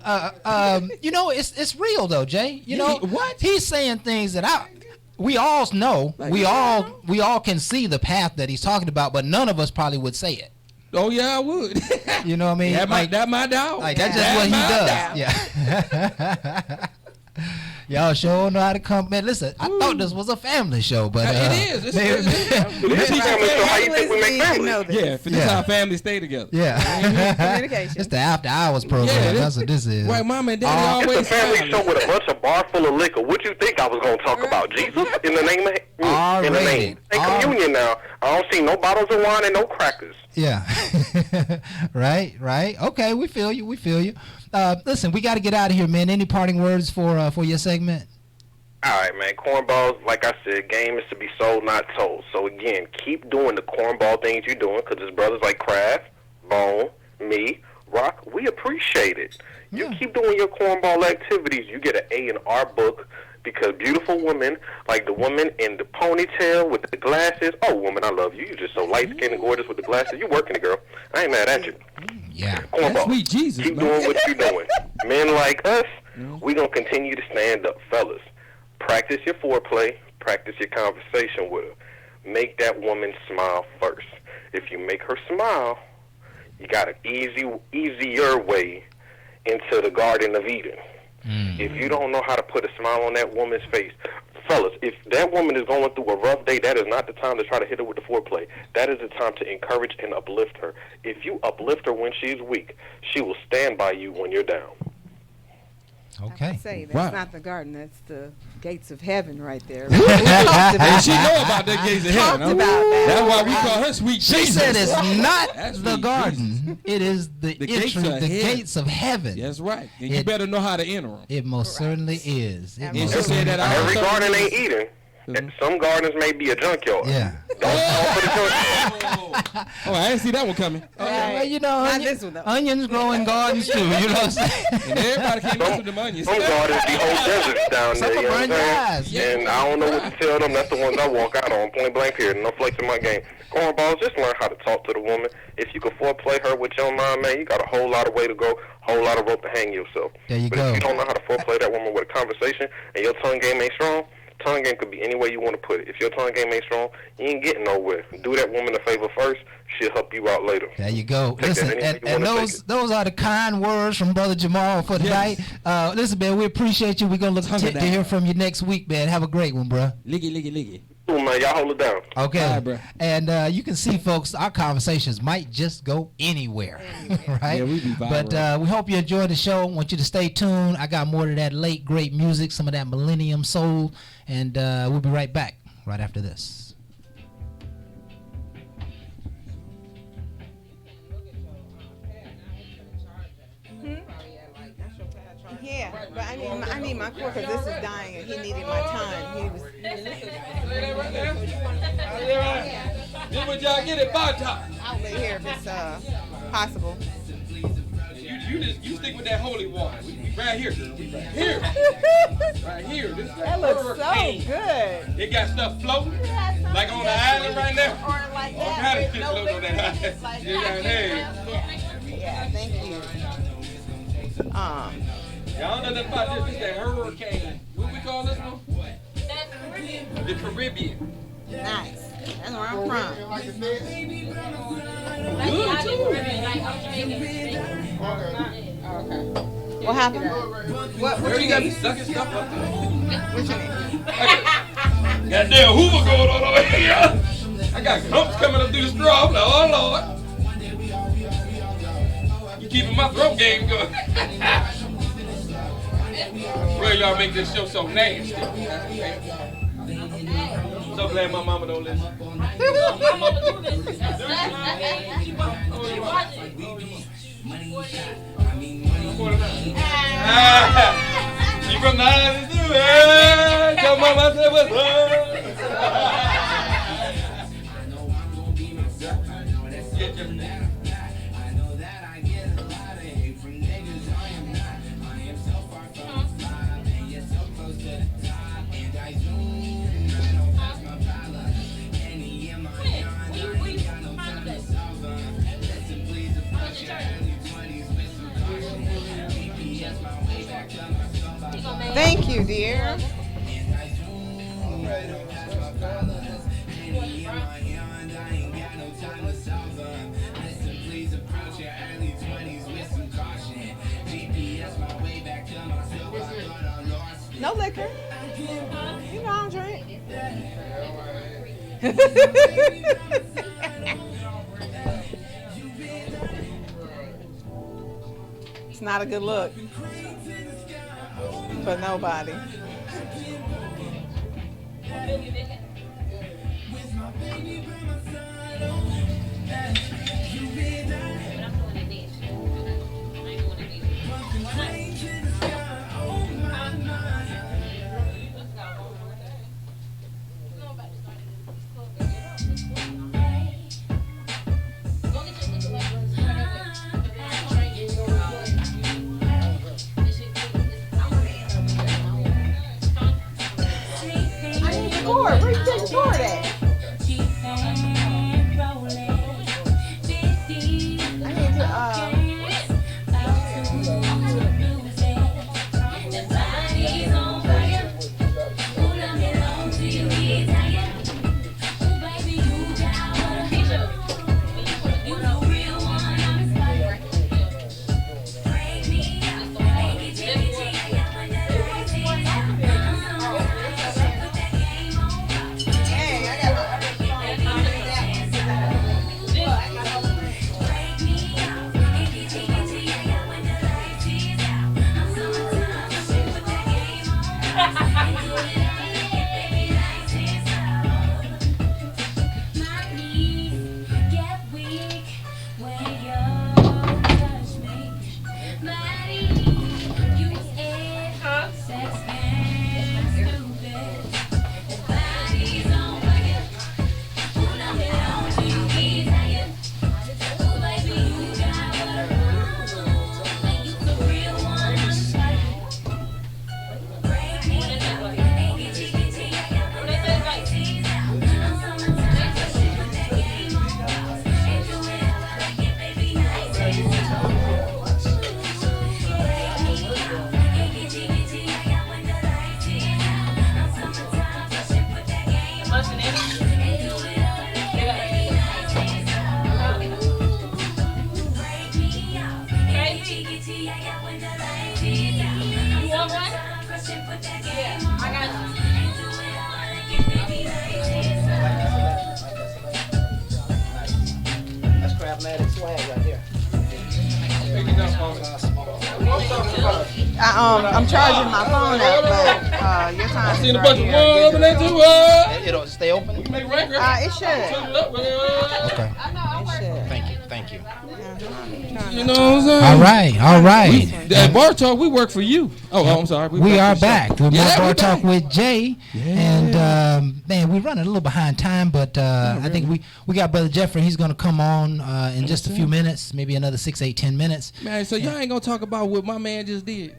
It's real though, Jay. You know what? He's saying things that we all know. Like, we all can see the path that he's talking about, but none of us probably would say it. Oh yeah, I would. You know what I mean? That my dog. Like that's just what he does. Yeah. Y'all sure know how to come. Man, listen, I thought this was a family show, but it is. It's a family show. How you think we make family? Yeah, this is how families stay together. Yeah. Communication. It's the after hours program. That's what this is. Right, mom and daddy always. It's a family show with a bunch of bar full of liquor. What you think I was going to talk about? Jesus in the name of in the name. Hey, communion now. I don't see no bottles of wine and no crackers. Yeah. Right. Okay, we feel you. Listen, we got to get out of here, man. Any parting words for your segment? All right, man. Cornballs, like I said, game is to be sold, not told. So, again, keep doing the cornball things you're doing, because it's brothers like Kraft, Bone, me, Rock, we appreciate it. You keep doing your cornball activities, you get an A in our book, because beautiful women, like the woman in the ponytail with the glasses. Oh, woman, I love you. You're just so light-skinned and gorgeous with the glasses. You working it, girl. I ain't mad at you. Yeah. Cornball. Sweet Jesus, keep doing what you're doing. Men like us, we going to continue to stand up, fellas. Practice your foreplay. Practice your conversation with her. Make that woman smile first. If you make her smile, you got an easier way into the Garden of Eden. If you don't know how to put a smile on that woman's face, fellas, if that woman is going through a rough day, that is not the time to try to hit her with the foreplay. That is the time to encourage and uplift her. If you uplift her when she's weak, she will stand by you when you're down. Okay. Say that's Wow. not the garden. That's the gates of heaven right there. And she know about the gates of heaven. Talked about that. That's why we call her Sweet She Jesus. said it's not That's the sweet garden. It is the gates entrance, of the heaven. gates of heaven. That's right. And you It- better know how to enter them. It most certainly is. It And most she said that I Every garden ain't Eden. Some gardens may be a junkyard. Yeah. Don't fall for the junkyard. Oh, I didn't see that one coming. Well, you know, Not this one, though. onions grow in gardens too. You know what I'm saying? And everybody can't mess with them onions. Some gardens be whole deserts down Some there, you know burn what your I'm eyes. saying? And I don't know what to tell them. That's the ones I walk out on, point blank period. No flex in my game. Cornballs, just learn how to talk to the woman. If you can foreplay her with your mind, man, you got a whole lot of way to go, whole lot of rope to hang yourself. There you but go. if you don't know how to foreplay that woman with a conversation and your tongue game ain't strong, tongue game could be any way you want to put it. If your tongue game ain't strong, you ain't getting nowhere. Do that woman a favor first. She'll help you out later. There you go. Take Listen, that any way you and wanna those take it. those are the kind words from Brother Jamal for tonight. Listen, man, we appreciate you. We're gonna look Tongue to it down. hear from you next week, man. Have a great one, bro. Liggy, liggy, liggy. Cool, man. Y'all hold it down. Okay. All right, bro. And you can see, folks, our conversations might just go anywhere, right? Yeah, we be viral. But we hope you enjoyed the show. Want you to stay tuned. I got more of that late, great music, some of that millennium soul, and we'll be right back right after this. Yeah, but I need my cord because this is dying and he needed my time. He was. This what y'all get at Bar Top. I'll lay here if it's possible. You stick with that holy water. We right here, girl. We right here. Right here. This is That looks so good. It got stuff floating, like on the island right now. Or like All kind of shit floating on that island. You got hey. Yeah, thank you. Y'all know nothing about this. This is that hurricane. What we call this one? The Caribbean. Nice. That's where I'm from. Good too. What happened? Where you got me sucking stuff up there? What's your name? Goddamn Hoover going on over here. I got clumps coming up through the straw. I'm like, oh Lord. You keeping my throat game going. Well, y'all make this show so nasty. So glad my mama don't listen. She from the islands too. Hey, your mama said what's Thank you, dear. No liquor. You know I don't drink. It's not a good look for nobody. I need the cord. mathematic swag right here. I'm charging my phone up, but your time. Seen a bunch of walls over there too. It'll stay open. We make records. It should. Okay. It should. Thank you. You know what I'm saying? All right. At Bar Talk, we work for you. Oh, I'm sorry. We are back with more Bar Talk back. with Jay. Yeah. And, man, we're running a little behind time, but I think we got Brother Jeffrey. He's going to come on in just a few minutes, maybe another 6, 8, 10 minutes. Man, so y'all ain't going to talk about what my man just did.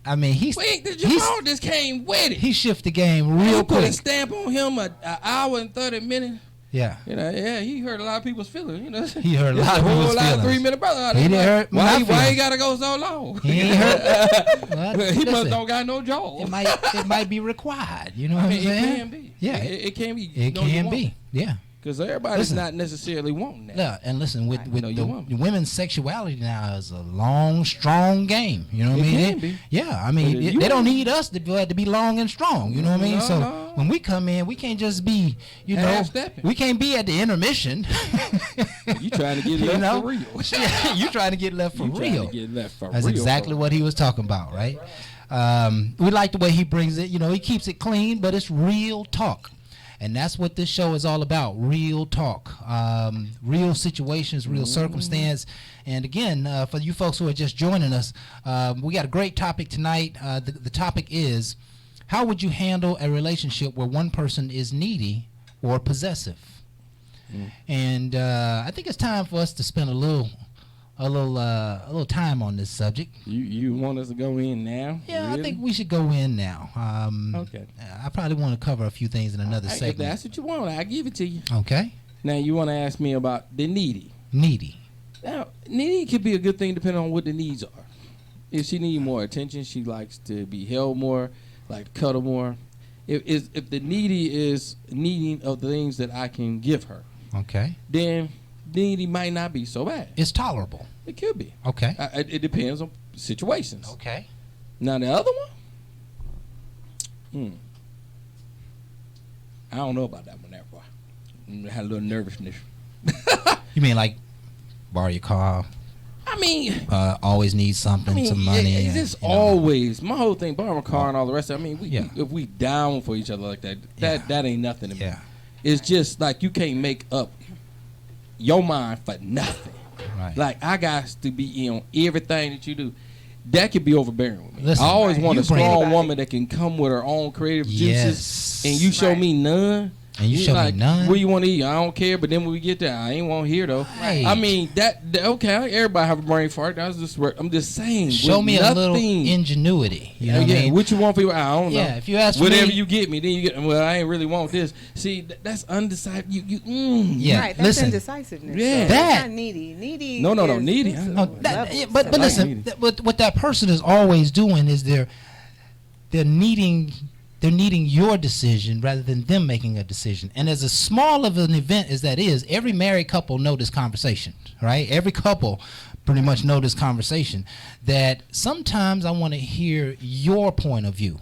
I mean, Wait, the Jamal just came with it. He shifted the game real He put a quick. stamp on him an hour and 30 minutes. Yeah. You know, yeah, he hurt a lot of people's feelings. You know, He hurt a lot of people's feelings. 3-minute brother. Out He there. didn't hurt my Why feelings. he gotta go so long? He ain't hurt. Well, He must listen, don't got no jaw. it might be required. You know what I'm saying? It can be. Yeah. It can be. It can be. Yeah. Because everybody's Listen. not necessarily wanting that. Yeah, and listen, with know you want me. the women's sexuality now is a long, strong game. You know what I It mean? can be. Yeah, I But mean, if you they don't want- need us to be long and strong. You know what I mean? No, So no. when we come in, we can't just be, you know, Half-stepping. we can't be at the intermission. You trying to get You left know? for real. You trying to get left for You trying real. to get left for That's real. exactly what he was talking about, right? We like the way he brings it. You know, he keeps it clean, but it's real talk. And that's what this show is all about, real talk, real situations, real circumstance. And again, for you folks who are just joining us, we got a great topic tonight. The topic is, how would you handle a relationship where one person is needy or possessive? And I think it's time for us to spend a little time on this subject. You want us to go in now? Yeah, Really? I think we should go in now. Okay. I probably want to cover a few things in another If segment. that's what you want, I'll give it to you. Okay. Now, you want to ask me about the needy. Needy. Now, needy could be a good thing depending on what the needs are. If she needs more attention, she likes to be held more, like to cuddle more. If the needy is needing of the things that I can give her, Okay. then needy might not be so bad. It's tolerable. It could be. Okay. It depends on situations. Okay. Now, the other one, I don't know about that one there, boy. I had a little nervousness. You mean like borrow your car? I mean, Always need something, some money. It's and, just you know. always my whole thing. Borrowing a car and all the rest of it. I mean, Yeah. if we down for each other like that, that ain't nothing to me. Yeah. It's just like you can't make up your mind for nothing. Right. Like I got to be in on everything that you do. That could be overbearing with me. Listen, I always want you a strong bring- woman that can come with her own creative Yes. juices, and you show me none. And you show me like, none? Where you want to eat? I don't care. But then when we get there, I ain't want to hear though. Right. I mean that okay. Everybody have a brain fart. That's just. I'm just saying. Show with me a little nothing- ingenuity. You know what I mean? What you want for your? I don't know. Yeah, if you ask for whatever me- you get me, then you get. Well, I ain't really want this. See, that's undecided. Yeah. Right, that's Listen. indecisiveness. Yeah. So That- it's not needy. Needy. No, is- needy. it's a No, level. but like listen, needy. what that person is always doing is they're needing your decision rather than them making a decision. And as small of an event as that is, every married couple know this conversation, right? Every couple pretty much know this conversation, that sometimes I want to hear your point of view.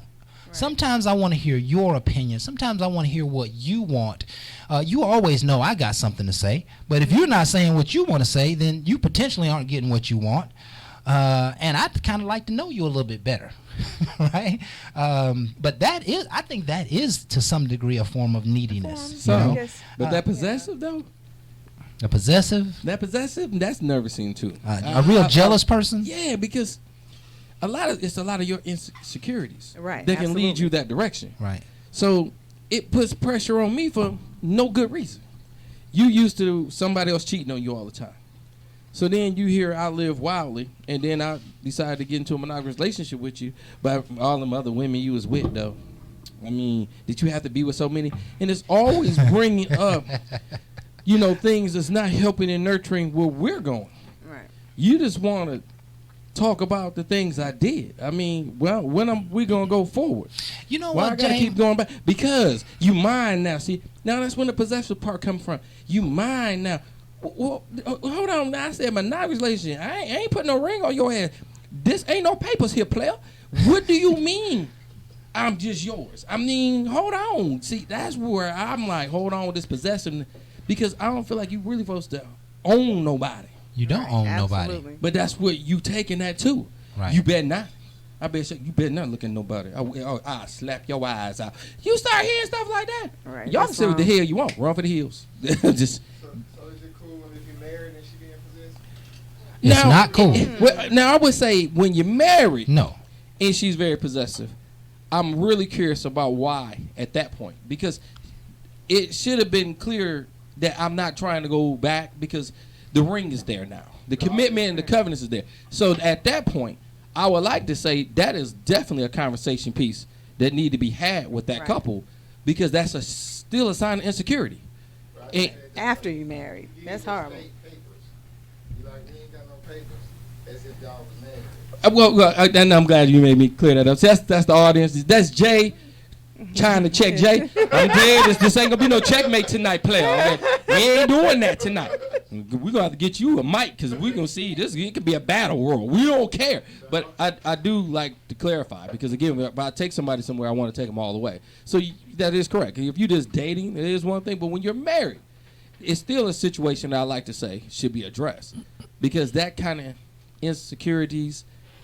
Sometimes I want to hear your opinion. Sometimes I want to hear what you want. You always know I got something to say, but if you're not saying what you want to say, then you potentially aren't getting what you want. And I'd kind of like to know you a little bit better, right? But I think that is to some degree a form of neediness. So, you know? Yes. but that possessive though, A possessive, that's nervousing too. a real jealous person. Yeah, because it's a lot of your insecurities Right, that can lead absolutely. you that direction. Right. So it puts pressure on me for no good reason. You used to somebody else cheating on you all the time. So then you hear I live wildly, and then I decide to get into a monogamous relationship with you, but all them other women you was with though. I mean, did you have to be with so many? And it's always bringing up, things that's not helping and nurturing where we're going. Right. You just want to talk about the things I did. I mean, well, when we gonna go forward? You know Why what, I gotta Jay? keep going back? Because you mine now. See, now that's when the possessive part comes from. You mine now. Well, hold on. Now I said monogamous relationship. I ain't putting no ring on your ass. This ain't no papers here, player. What do you mean? I'm just yours. I mean, hold on. See, that's where I'm like, hold on with this possessiveness, because I don't feel like you really supposed to own nobody. You don't own nobody. Absolutely. But that's what you taking that too. Right. You better not. I bet you better not look at nobody. I'll slap your eyes out. You start hearing stuff like that. Right, Y'all can that's say what the wrong. hell you want. Run for the hills. Just So is it cool if you're married and she being possessed? It's not cool. Now I would say when you're married, No. and she's very possessive, I'm really curious about why at that point, because it should have been clear that I'm not trying to go back because the ring is there now. The commitment and the covenants is there. So at that point, I would like to say that is definitely a conversation piece that need to be had with that Right. couple, because that's still a sign of insecurity. And, After you married, that's horrible. You like, you ain't got no papers. As if y'all was married. and I'm glad you made me clear that up. So that's the audience. That's Jay trying to check Jay. I'm dead. This ain't gonna be no checkmate tonight, player. Okay? We ain't doing that tonight. We're gonna have to get you a mic because we're gonna see this. It could be a battle royal. We don't care. But I do like to clarify, because again, if I take somebody somewhere, I want to take them all the way. So that is correct. If you're just dating, it is one thing. But when you're married, it's still a situation that I like to say should be addressed, because that kind of insecurities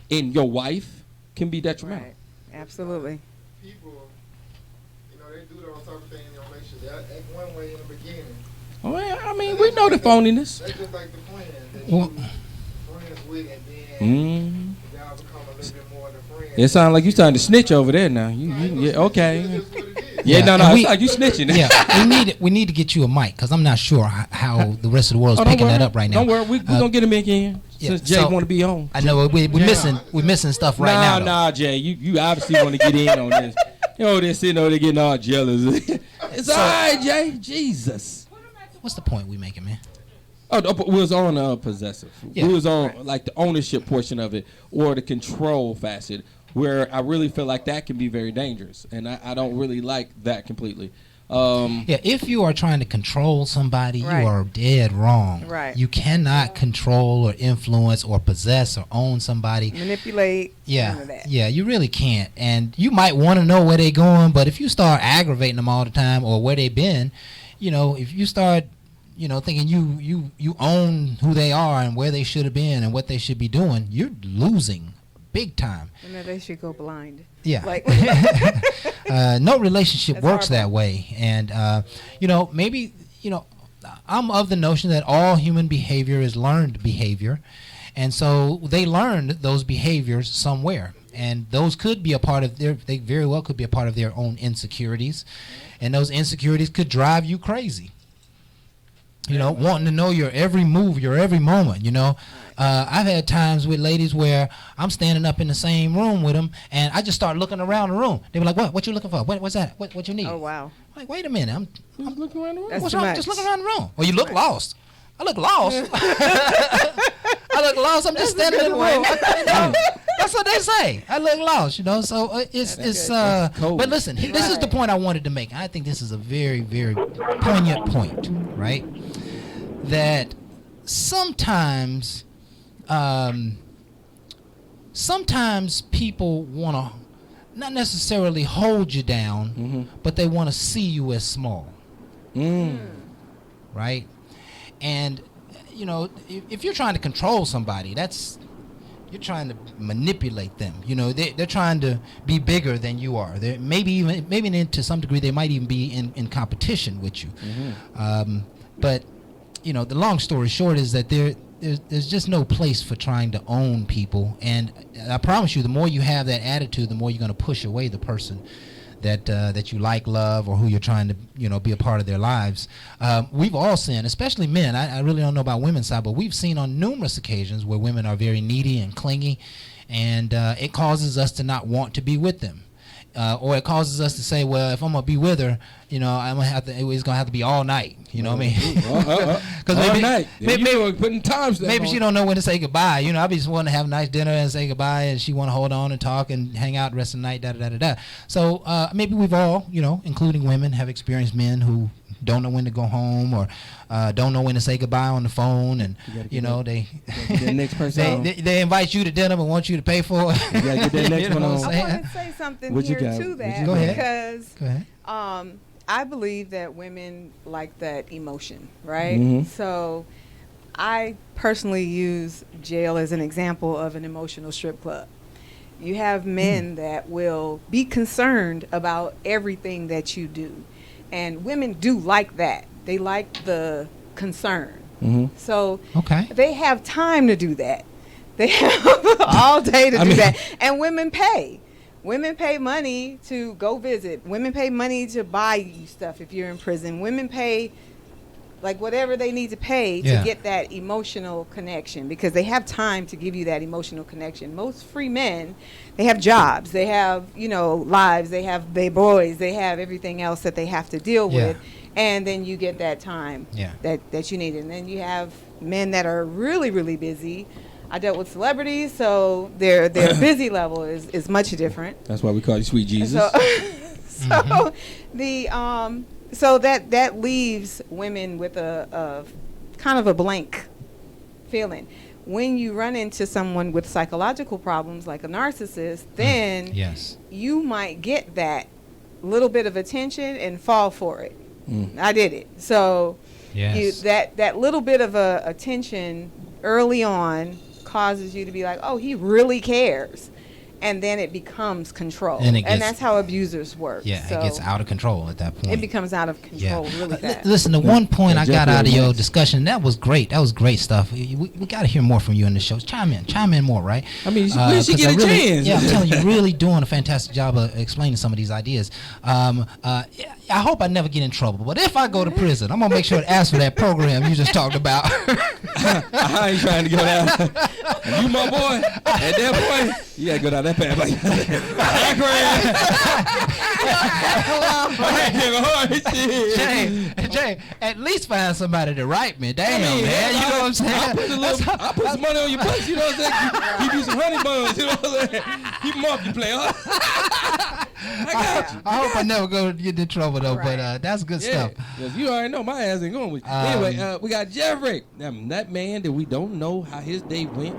in your wife can be detrimental. Right. Absolutely. People, you know, they do those type of things in your relationship. They act one way in the beginning. Well, I mean, we know the phoniness. That's just like the friends that Well- you friends with, and then y'all become a little bit more than friends. It sounds like you starting to snitch over there now. Yeah, okay. That's just what it is. Yeah, no, and it's we- like you snitching. Yeah, we need to get you a mic, because I'm not sure how the rest of the world is Oh, don't picking worry. that up right now. Don't worry, we gonna get him in yeah, since Jay so- want to be on. I know we're missing stuff right now. though. Nah, Jay, you obviously want to get in on this. You know, they're sitting over there getting all jealous. It's all right, Jay. Jesus. What's the point we making, man? Oh, we was on possessive. Yeah. We was on like the ownership portion of it, or the control facet, where I really feel like that can be very dangerous, and I don't really like that completely. Yeah, if you are trying to control somebody, Right. you are dead wrong. Right. You cannot control or influence or possess or own somebody. Manipulate. None Yeah, of that. yeah, you really can't. And you might want to know where they're going, but if you start aggravating them all the time or where they've been, you know, if you start, you know, thinking you own who they are and where they should have been and what they should be doing, you're losing big time. And then they should go blind. Yeah. Like, No relationship That's works horrible. that way. And, you know, maybe, you know, I'm of the notion that all human behavior is learned behavior. And so they learned those behaviors somewhere. And those could be a part of they very well could be a part of their own insecurities. And those insecurities could drive you crazy. You know, wanting to know your every move, your every moment, you know. I've had times with ladies where I'm standing up in the same room with them, and I just start looking around the room. They were like, "What you looking for? What's that? What you need?" oh, wow. I'm like, wait a minute, I'm looking around the room. That's what's too wrong? much. Just looking around the room. Well, you look lost. I look lost. I look lost. I'm just standing in the room. That's what they say. I look lost, you know. So it's cold. But listen, this is the point I wanted to make. I think this is a very, very poignant point, right? That sometimes people want to not necessarily hold you down, but they want to see you as small, right? And you know, if you're trying to control somebody, you're trying to manipulate them. You know, they're trying to be bigger than you are. They're maybe to some degree they might even be in competition with you. But you know, the long story short is that there's just no place for trying to own people. And I promise you, the more you have that attitude, the more you're going to push away the person that you like, love, or who you're trying to, you know, be a part of their lives. We've all seen, especially men. I really don't know about women's side, but we've seen on numerous occasions where women are very needy and clingy, and it causes us to not want to be with them. Or it causes us to say, well, if I'm gonna be with her, you know, it's gonna have to be all night. You know what I mean? Because maybe putting times. Maybe she don't know when to say goodbye. You know, I just want to have a nice dinner and say goodbye, and she want to hold on and talk and hang out the rest of the night. Da da da da da. So maybe we've all, you know, including women, have experienced men who don't know when to go home or don't know when to say goodbye on the phone, and you know they next person they invite you to dinner but want you to pay for it. You gotta get that next one on. I want to say something What you here got? to What that you Go ahead. because Go ahead. I believe that women like that emotion, right? So I personally use jail as an example of an emotional strip club. You have men that will be concerned about everything that you do. And women do like that. They like the concern. So they have time to do that. They have all day to do that. And women pay. Women pay money to go visit. Women pay money to buy you stuff if you're in prison. Women pay like whatever they need to pay to get that emotional connection, because they have time to give you that emotional connection. Most free men, they have jobs, they have, you know, lives, they have their boys, they have everything else that they have to deal with, and then you get that time that you need. And then you have men that are really, really busy. I dealt with celebrities, so their busy level is much different. That's why we call you Sweet Jesus. So that leaves women with a kind of a blank feeling. When you run into someone with psychological problems like a narcissist, then you might get that little bit of attention and fall for it. I did it. So that little bit of attention early on causes you to be like, oh, he really cares. And then it becomes control. And that's how abusers work. Yeah, so it gets out of control at that point. It becomes out of control really fast. Listen, the one point I got out of your discussion, that was great. That was great stuff. We got to hear more from you in the show. Chime in more, right? I mean, when she get a chance. Yeah, I'm telling you, really doing a fantastic job of explaining some of these ideas. I hope I never get in trouble, but if I go to prison, I'm going to make sure to ask for that program you just talked about. I ain't trying to go down. You my boy. At that point, you got to go down that path. Like, Jay, at least find somebody to write me. Damn, man. You know what I'm saying? I put some money on your books, you know what I'm saying? Give you some honey buns, you know what I'm saying? Keep them up, you player. I hope I never go get in trouble, though, but that's good stuff. Because you already know my ass ain't going with you. Anyway, we got Jeffrey. That man that we don't know how his day went.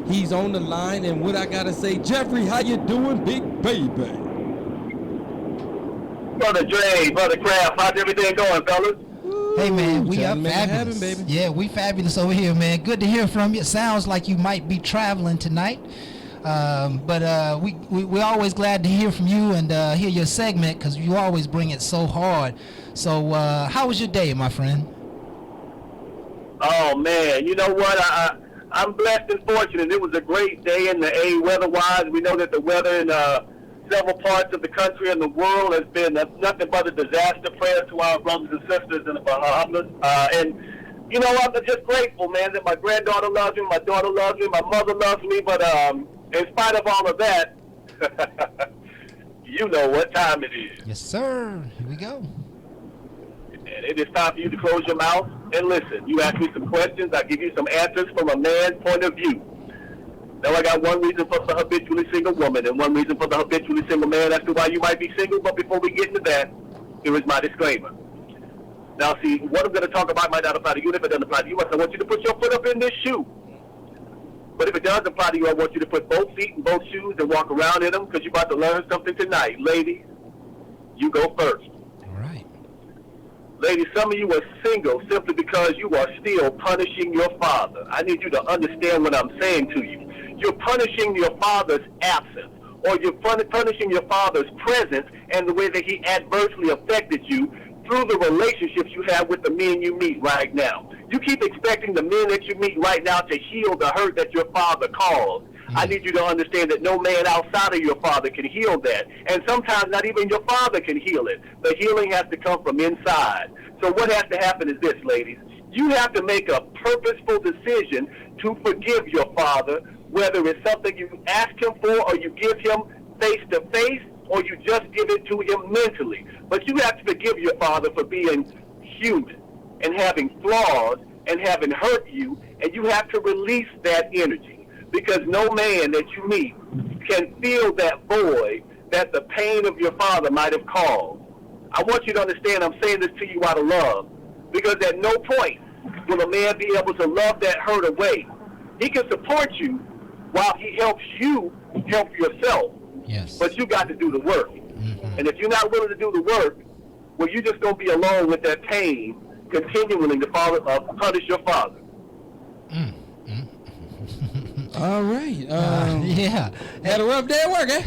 He's on the line, and what I got to say, Jeffrey, how you doing, big baby? Brother Dre, Brother Kraft, how's everything going, fellas? Hey, man, we up fabulous. Baby. Yeah, we fabulous over here, man. Good to hear from you. It sounds like you might be traveling tonight. But we're always glad to hear from you and hear your segment, because you always bring it so hard. So how was your day, my friend? Oh, man, you know what? I'm blessed and fortunate. It was a great day in the A weather-wise. We know that the weather in several parts of the country and the world has been nothing but a disaster. Prayers to our brothers and sisters in the Bahamas. And, you know, I'm just grateful, man, that my granddaughter loves me, my daughter loves me, my mother loves me. But in spite of all of that, you know what time it is. Yes, sir. Here we go. And it is time for you to close your mouth and listen. You ask me some questions, I give you some answers from a man's point of view. Now, I got one reason for the habitually single woman and one reason for the habitually single man as to why you might be single. But before we get into that, here is my disclaimer. Now, see, what I'm going to talk about might not apply to you. And if it doesn't apply to you, I want you to put your foot up in this shoe. But if it does apply to you, I want you to put both feet in both shoes and walk around in them, because you're about to learn something tonight. Ladies, you go first. All right. Ladies, some of you are single simply because you are still punishing your father. I need you to understand what I'm saying to you. You're punishing your father's absence, or you're punishing your father's presence and the way that he adversely affected you through the relationships you have with the men you meet right now. You keep expecting the men that you meet right now to heal the hurt that your father caused. I need you to understand that no man outside of your father can heal that. And sometimes not even your father can heal it. The healing has to come from inside. So what has to happen is this, ladies. You have to make a purposeful decision to forgive your father, whether it's something you ask him for or you give him face to face, or you just give it to him mentally. But you have to forgive your father for being human and having flaws and having hurt you, and you have to release that energy. Because no man that you meet can fill that void that the pain of your father might have caused. I want you to understand I'm saying this to you out of love, because at no point will a man be able to love that hurt away. He can support you while he helps you help yourself. Yes. But you got to do the work. Mm-hmm. And if you're not willing to do the work, well, you're just going to be alone with that pain, continuing to punish your father. All right. Yeah. Had a rough day at work, eh?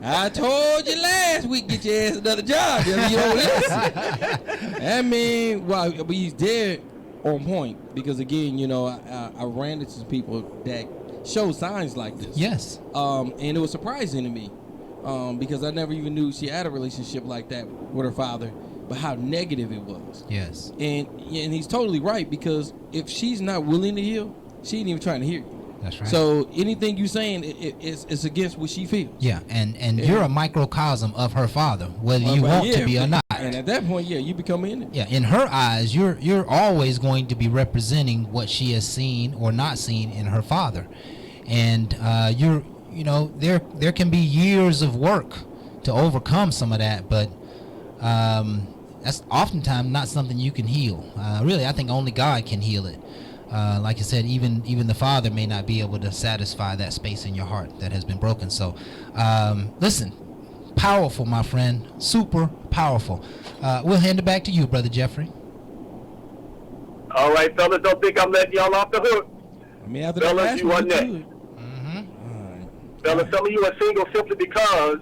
I told you last week, get your ass another job. You don't listen. I mean, well, but he's dead on point because, again, you know, I ran into some people that show signs like this. Yes. And it was surprising to me because I never even knew she had a relationship like that with her father, but how negative it was. Yes. And he's totally right, because if she's not willing to heal, she ain't even trying to hear you. That's right. So anything you saying, it's against what she feels. Yeah, and you're a microcosm of her father, whether you want to be or not. And at that point, yeah, you become in it. Yeah, in her eyes, you're always going to be representing what she has seen or not seen in her father, and you know, there can be years of work to overcome some of that, but that's oftentimes not something you can heal. Really, I think only God can heal it. Like I said, even the father may not be able to satisfy that space in your heart that has been broken. So, listen, powerful, my friend, super powerful. We'll hand it back to you, Brother Jeffrey. All right, fellas, don't think I'm letting y'all off the hook. I mean, after fellas, you are next. Fellas, some of you are single simply because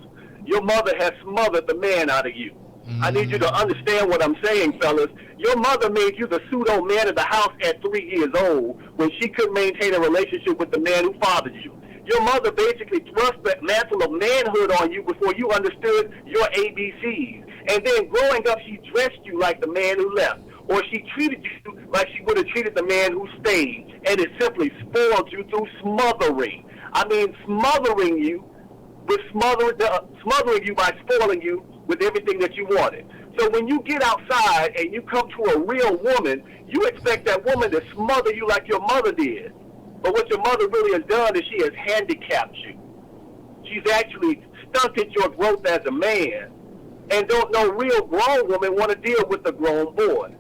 your mother has smothered the man out of you. I need you to understand what I'm saying, fellas. Your mother made you the pseudo man of the house at 3 years old when she couldn't maintain a relationship with the man who fathered you. Your mother basically thrust the mantle of manhood on you before you understood your ABCs. And then growing up, she dressed you like the man who left. Or she treated you like she would have treated the man who stayed. And it simply spoiled you through smothering. I mean, smothering you you by spoiling you with everything that you wanted. So when you get outside and you come to a real woman, you expect that woman to smother you like your mother did. But what your mother really has done is she has handicapped you. She's actually stunted your growth as a man. And don't no real grown woman want to deal with a grown boy.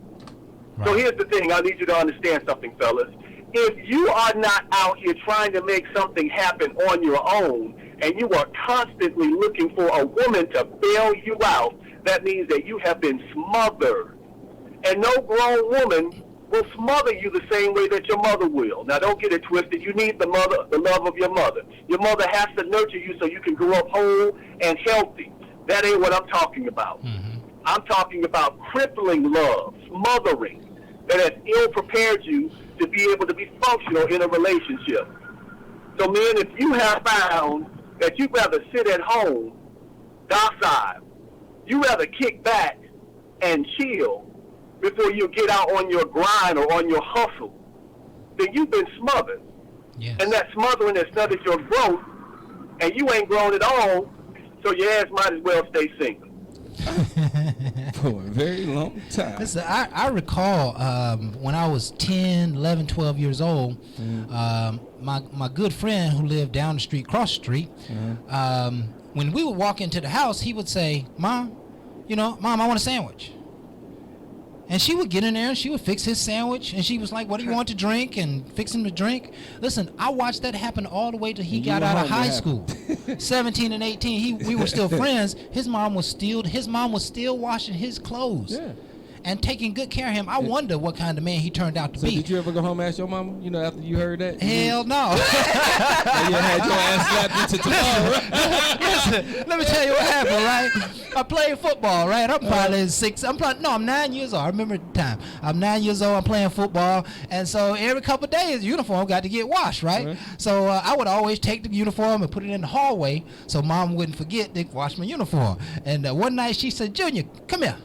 Right. So here's the thing. I need you to understand something, fellas. If you are not out here trying to make something happen on your own, and you are constantly looking for a woman to bail you out, that means that you have been smothered. And no grown woman will smother you the same way that your mother will. Now, don't get it twisted. You need the love of your mother. Your mother has to nurture you so you can grow up whole and healthy. That ain't what I'm talking about. I'm talking about crippling love, smothering, that has ill-prepared you to be able to be functional in a relationship. So, men, if you have found that you'd rather sit at home, docile, you rather kick back and chill before you get out on your grind or on your hustle, then you've been smothered. Yes. And that smothering has stunted your growth, and you ain't grown at all, so your ass might as well stay single. For a very long time. Listen, I recall when I was 10, 11, 12 years old, my good friend who lived down the street, cross the street, when we would walk into the house, he would say, Mom, I want a sandwich. And she would get in there and she would fix his sandwich, and she was like, what do you want to drink? And fix him to drink. Listen, I watched that happen all the way till he got out of high school. 17 and 18, we were still friends. His mom was still washing his clothes. Yeah. And taking good care of him. I wonder what kind of man he turned out to be. Did you ever go home and ask your mama, after you heard that? Hell no. You had your ass slapped into tomorrow. Listen, let me tell you what happened, right? I played football, right? I'm 9 years old. I remember the time. I'm 9 years old, I'm playing football, and so every couple of days, the uniform got to get washed, right? So I would always take the uniform and put it in the hallway so Mom wouldn't forget to wash my uniform. And one night she said, Junior, come here.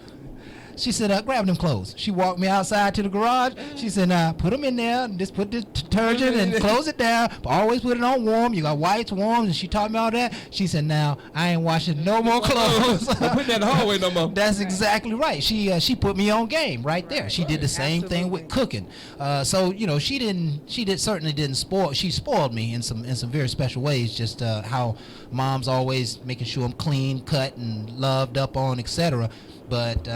She said, grab them clothes. She walked me outside to the garage. She said, put them in there and just put the detergent and close it down. But always put it on warm. You got whites warm. And she taught me all that. She said, now, I ain't washing no more clothes. Don't put that in the hallway no more. That's exactly right. She put me on game right there. She did the same thing with cooking. So, she certainly didn't spoil. She spoiled me in some very special ways. Just how Mom's always making sure I'm clean, cut, and loved up on, etc. But,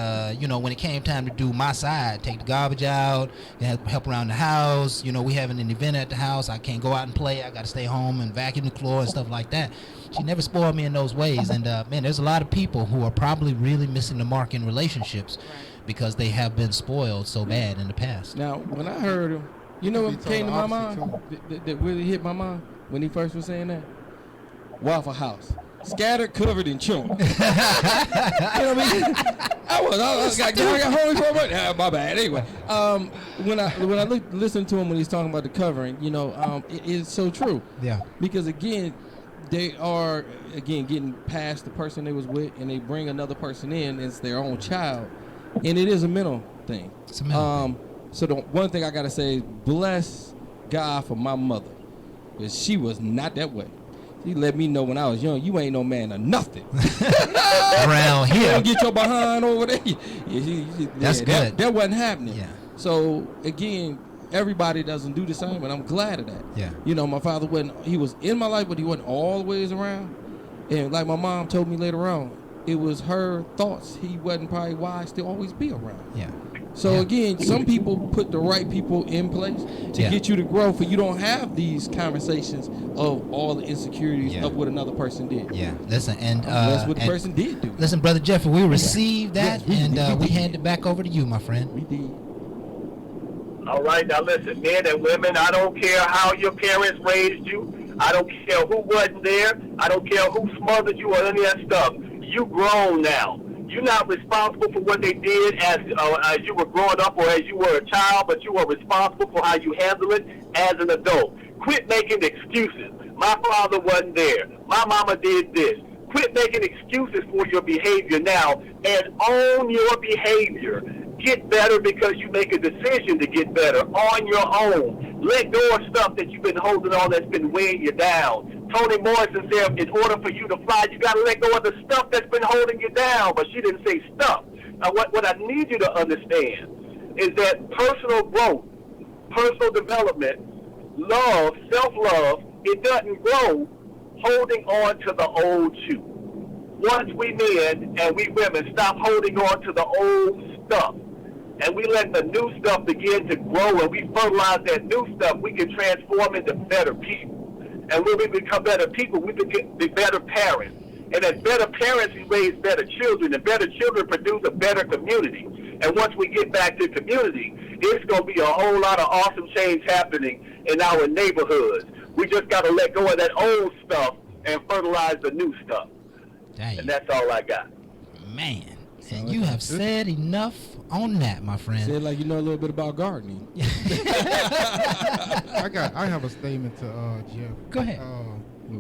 when it came time to do my side, take the garbage out, help around the house, we having an event at the house, I can't go out and play, I got to stay home and vacuum the floor and stuff like that. She never spoiled me in those ways. And, man, there's a lot of people who are probably really missing the mark in relationships because they have been spoiled so bad in the past. Now, when I heard You know what came to my mind? That really hit my mind when he first was saying that? Waffle House. Scattered, covered in chunk. You know what I mean? I got hungry for a minute. My bad. Anyway, when I listen to him when he's talking about the covering, it is so true. Yeah. Because again, they are getting past the person they was with, and they bring another person in as their own child, and it is a mental thing. It's a mental thing. So the one thing I gotta say is bless God for my mother, because she was not that way. She let me know when I was young, you ain't no man or nothing. Around here. Don't get your behind over there. That's good. That wasn't happening. Yeah. So again, everybody doesn't do the same, and I'm glad of that. Yeah. My father he was in my life, but he wasn't always around. And like my mom told me later on, it was her thoughts. He wasn't probably wise to always be around. Yeah. So again, some people put the right people in place to get you to grow, for you don't have these conversations of all the insecurities of what another person did. Yeah, listen, and that's what the person did do. Listen, Brother Jeffrey, we received that, we hand it back over to you, my friend. We did. All right, now listen, men and women, I don't care how your parents raised you. I don't care who wasn't there. I don't care who smothered you or any of that stuff. You grown now. You're not responsible for what they did as you were growing up or as you were a child, but you are responsible for how you handle it as an adult. Quit making excuses. My father wasn't there. My mama did this. Quit making excuses for your behavior now and own your behavior. Get better because you make a decision to get better on your own. Let go of stuff that you've been holding on that's been weighing you down. Toni Morrison said, in order for you to fly, you got to let go of the stuff that's been holding you down. But she didn't say stuff. Now, what I need you to understand is that personal growth, personal development, love, self-love, it doesn't grow holding on to the old you. Once we men and we women stop holding on to the old stuff, and we let the new stuff begin to grow, and we fertilize that new stuff, we can transform into better people. And when we become better people, we become better parents. And as better parents, we raise better children, and better children produce a better community. And once we get back to community, it's going to be a whole lot of awesome change happening in our neighborhoods. We just got to let go of that old stuff and fertilize the new stuff. Dang. And that's all I got. Man, and you have said enough on that, my friend. Said like you know a little bit about gardening. I have a statement to Jeff. Go ahead.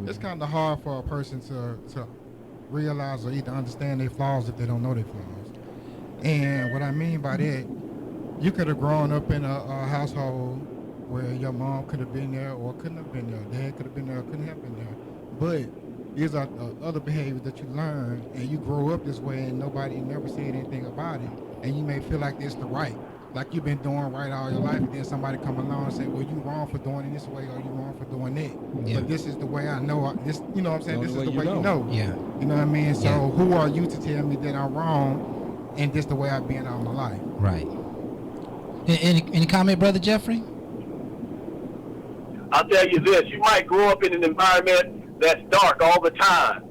It's kind of hard for a person to realize or either understand their flaws if they don't know their flaws. And what I mean by that, you could have grown up in a household where your mom could have been there or couldn't have been there. Dad could have been there or couldn't have been there. But these are other behaviors that you learn, and you grow up this way, and nobody never said anything about it. And you may feel like it's the right, like you've been doing right all your life, and then somebody come along and say, well, you wrong for doing it this way, or you wrong for doing that. But this is the way I know. This, you know what I'm saying? This is the way you know. Yeah. You know what I mean? So who are you to tell me that I'm wrong, and this the way I've been all my life? Right. Any comment, Brother Jeffrey? I'll tell you this, you might grow up in an environment that's dark all the time.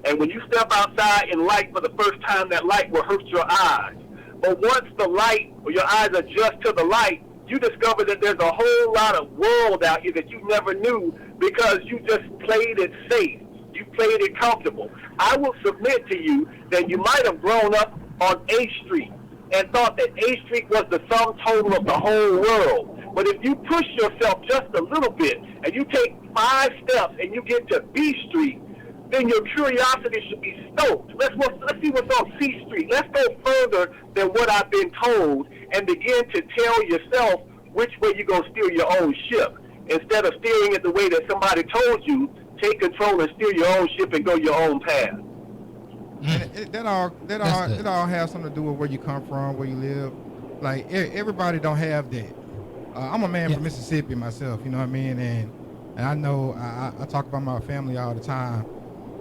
And when you step outside in light for the first time, that light will hurt your eyes. But once the light, or your eyes adjust to the light, you discover that there's a whole lot of world out here that you never knew because you just played it safe. You played it comfortable. I will submit to you that you might have grown up on A Street and thought that A Street was the sum total of the whole world. But if you push yourself just a little bit and you take 5 steps and you get to B Street, then your curiosity should be stoked. Let's see what's on C Street. Let's go further than what I've been told and begin to tell yourself which way you're going to steer your own ship. Instead of steering it the way that somebody told you, take control and steer your own ship and go your own path. And it all has something to do with where you come from, where you live. Like, everybody don't have that. I'm a man from Mississippi myself, you know what I mean? And I know I talk about my family all the time.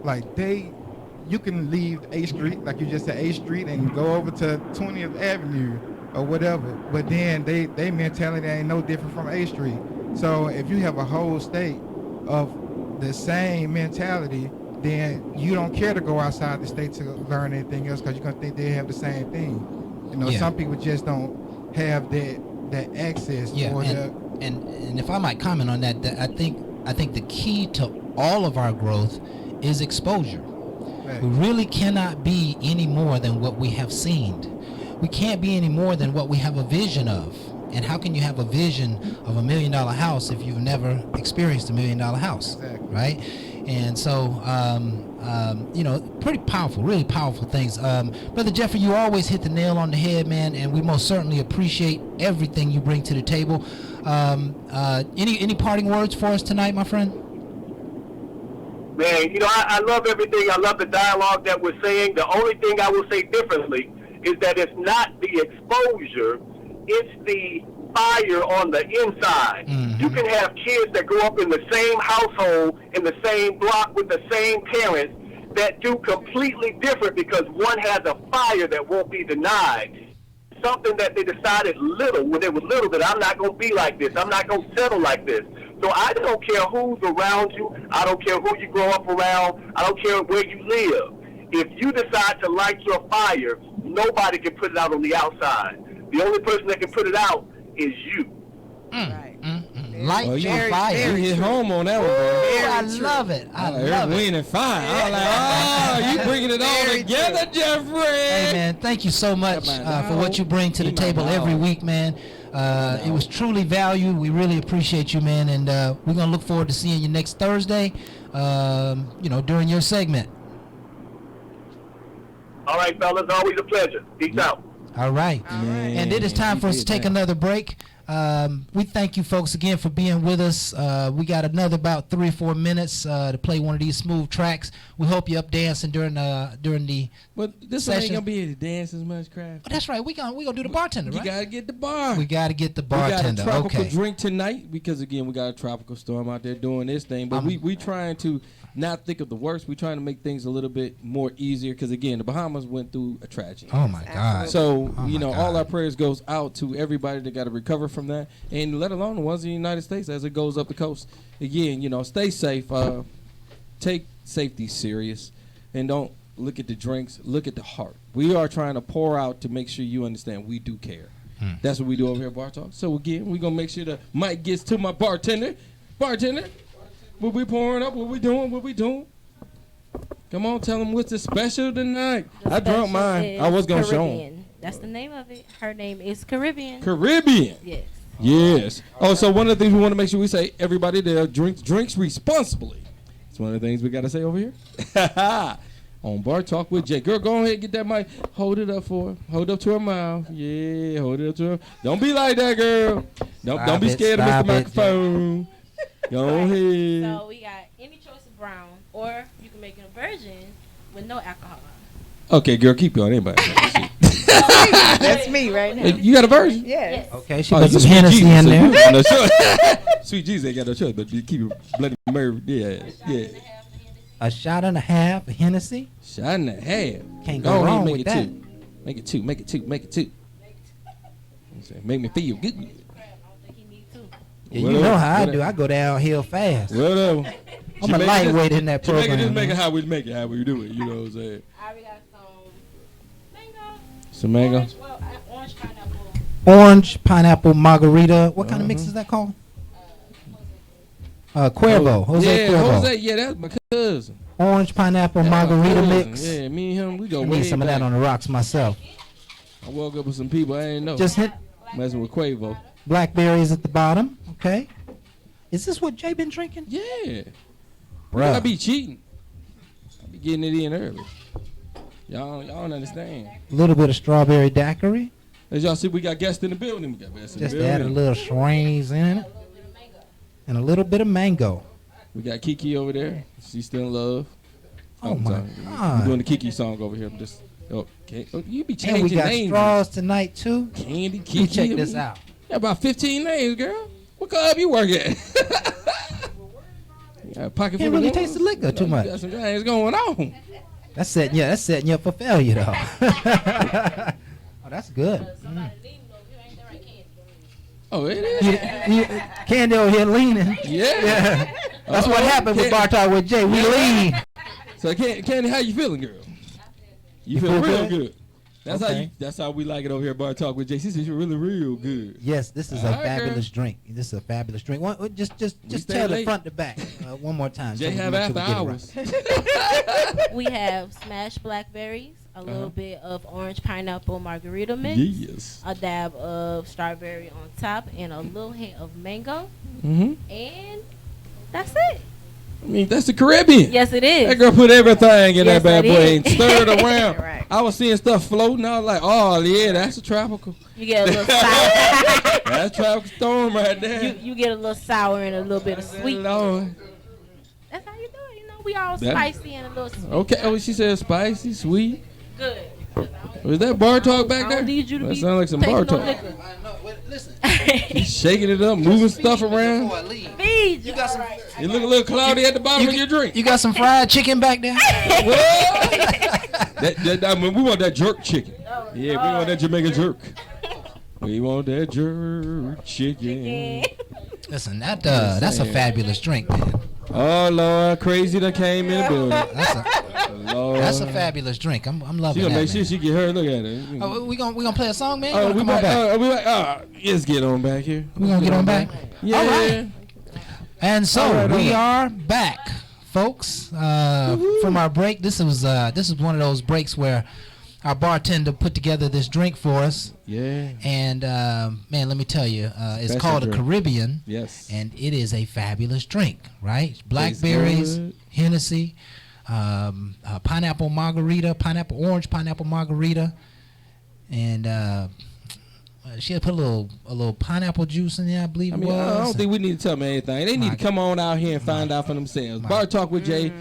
Like, you can leave A Street, like you just said, A Street, and go over to 20th Avenue or whatever. But then they mentality ain't no different from A Street. So if you have a whole state of the same mentality, then you don't care to go outside the state to learn anything else because you're going to think they have the same thing. You know, some people just don't have that access or and if I might comment on that, I think the key to all of our growth is exposure. Right. We really cannot be any more than what we have seen. We can't be any more than what we have a vision of. And how can you have a vision of $1 million house if you've never experienced $1 million house, exactly. Right? And so, pretty powerful, really powerful things. Brother Jeffrey, you always hit the nail on the head, man, and we most certainly appreciate everything you bring to the table. Any parting words for us tonight, my friend? Man, I love everything. I love the dialogue that we're saying. The only thing I will say differently is that it's not the exposure, it's the fire on the inside. Mm-hmm. You can have kids that grow up in the same household, in the same block with the same parents that do completely different because one has a fire that won't be denied. Something that they decided when they were little, that I'm not going to be like this. I'm not going to settle like this. So I don't care who's around you. I don't care who you grow up around. I don't care where you live. If you decide to light your fire, nobody can put it out on the outside. The only person that can put it out is you. Right. Light your fire. You hit home on that one, man. I love it. I love it. Wind and fire. I was like, you bringing it all together, Jeffrey. Hey, man, thank you so much for what you bring to the table every week, man. It was truly valued. We really appreciate you, man, and we're going to look forward to seeing you next Thursday, during your segment. All right, fellas, always a pleasure. Peace out. All right. And it is time for us to take another break. We thank you folks again for being with us. We got another about 3 or 4 minutes to play one of these smooth tracks. We hope you're up dancing during the But this session. Ain't gonna be able to dance as much, Craft. Oh, that's right. We gonna do the bartender, right? You gotta get the bar. We gotta get the bartender. We got a tropical drink tonight because again we got a tropical storm out there doing this thing. But we trying to not think of the worst. We're trying to make things a little bit more easier because again the Bahamas went through a tragedy. Oh my God. So all our prayers goes out to everybody that got to recover from that, and let alone the ones in the United States as it goes up the coast. Again, stay safe. Take safety serious, and don't look at the drinks. Look at the heart. We are trying to pour out to make sure you understand we do care. That's what we do over here at Bar Talk. So again, we're gonna make sure the mic gets to my bartender. What we pouring up? What we doing? Come on, tell them what's the special tonight. I drunk mine. I was going to show them. That's the name of it. Her name is Caribbean. Yes. Yes. Oh, so one of the things we want to make sure we say, everybody there drinks responsibly. It's one of the things we got to say over here. On Bar Talk with Jay. Girl, go ahead, get that mic. Hold it up for her. Hold it up to her mouth. Yeah, hold it up to her. Don't be like that, girl. Don't be scared of Mr. Microphone. Go ahead. So we got any choice of brown, or you can make it a virgin with no alcohol. Okay, girl, keep going. Anybody? That's me right now. You got a virgin? Yes. Okay, she got some Hennessy in there. No Sweet Jesus ain't got no choice, but you keep it Bloody Mary. Yeah. A shot and a half of Hennessy. Shot and a half. Can't go wrong with that. Make it two. Make it two. Make me feel good. Yeah, you know how I do. I go downhill fast. Whatever. I'm a lightweight in that program. Make it how we make it, how we do it. You know what I'm saying? I already got mango. Some mango. Orange pineapple. Orange pineapple margarita. What kind of mix is that called? Cuervo. Jose Cuervo. Jose. Yeah, that's my cousin. Orange pineapple margarita mix. Yeah, me and him, we go I way need some back. of that on the rocks myself. I woke up with some people I ain't know. Just hit. Messing with Quavo. Blackberries at the bottom. Okay. Is this what Jay been drinking? Yeah. Bruh. I be cheating. I be getting it in early. Y'all don't understand. A little bit of strawberry daiquiri. As y'all see, we got guests in the building. We got guests in the Just building. add a little shrooms in it. And a little bit of mango. We got Kiki over there. She's still in love. Oh my God. We're doing the Kiki song over here. I'm just okay. You be changing And we got names. straws tonight too. Candy, Kiki. You check this out. Yeah, about 15 names, girl. What club you work at? Pocket Can't really taste the liquor too much. Got some things going on. That's setting you up for failure though. Oh, that's good. Oh, it is. Candy over here leaning. Yeah. That's what happened with Bar Talk with Jay. We lean. So Candy, how you feeling, girl? You feel real good. That's how we like it over here at Bar Talk with JC. Says you're really real good. Yes, this is a fabulous drink. This is a fabulous drink. Just tell it front to back one more time. Jay have after hours. We have smashed blackberries, a little bit of orange pineapple margarita mix, yes, a dab of strawberry on top, and a little hint of mango. And that's it. I mean, that's the Caribbean. Yes, it is. That girl put everything in that bad boy and is. stirred it around. Right. I was seeing stuff floating. I was like, oh, yeah, that's a tropical. You get a little sour. That's a tropical storm right there. You get a little sour and a little bit of sweet. Lord. That's how you do it. You know, we all spicy and a little sweet. Okay. Oh, she said spicy, sweet. Good. Was that bar talk back there? I don't need you to that be sounds like some bar talk. Listen. He's shaking it up, moving stuff around. Feed you. Got some. You look a little cloudy at the bottom of your drink. You got some fried chicken back there? I mean, we want that jerk chicken. Yeah, we want that Jamaican jerk. We want that jerk chicken. Listen, that's a fabulous drink, man. Oh Lord, crazy that came in the building. That's a fabulous drink. I'm loving she gonna that. make sure she get her. Look at it. Oh, we gonna play a song, man. Oh, come on back. Let's get on back here. We gonna get on back. Yeah. All right. And so we are back, folks, from our break. This is one of those breaks where our bartender put together this drink for us. Yeah. And man, let me tell you, it's Special called drink. a Caribbean. Yes. And it is a fabulous drink, right? Blackberries, Hennessy, pineapple orange pineapple margarita, and she had put a little pineapple juice in there, I believe it was. I don't think we need to tell them anything. They need to come on out here and find out for themselves. Bar Talk with Jay.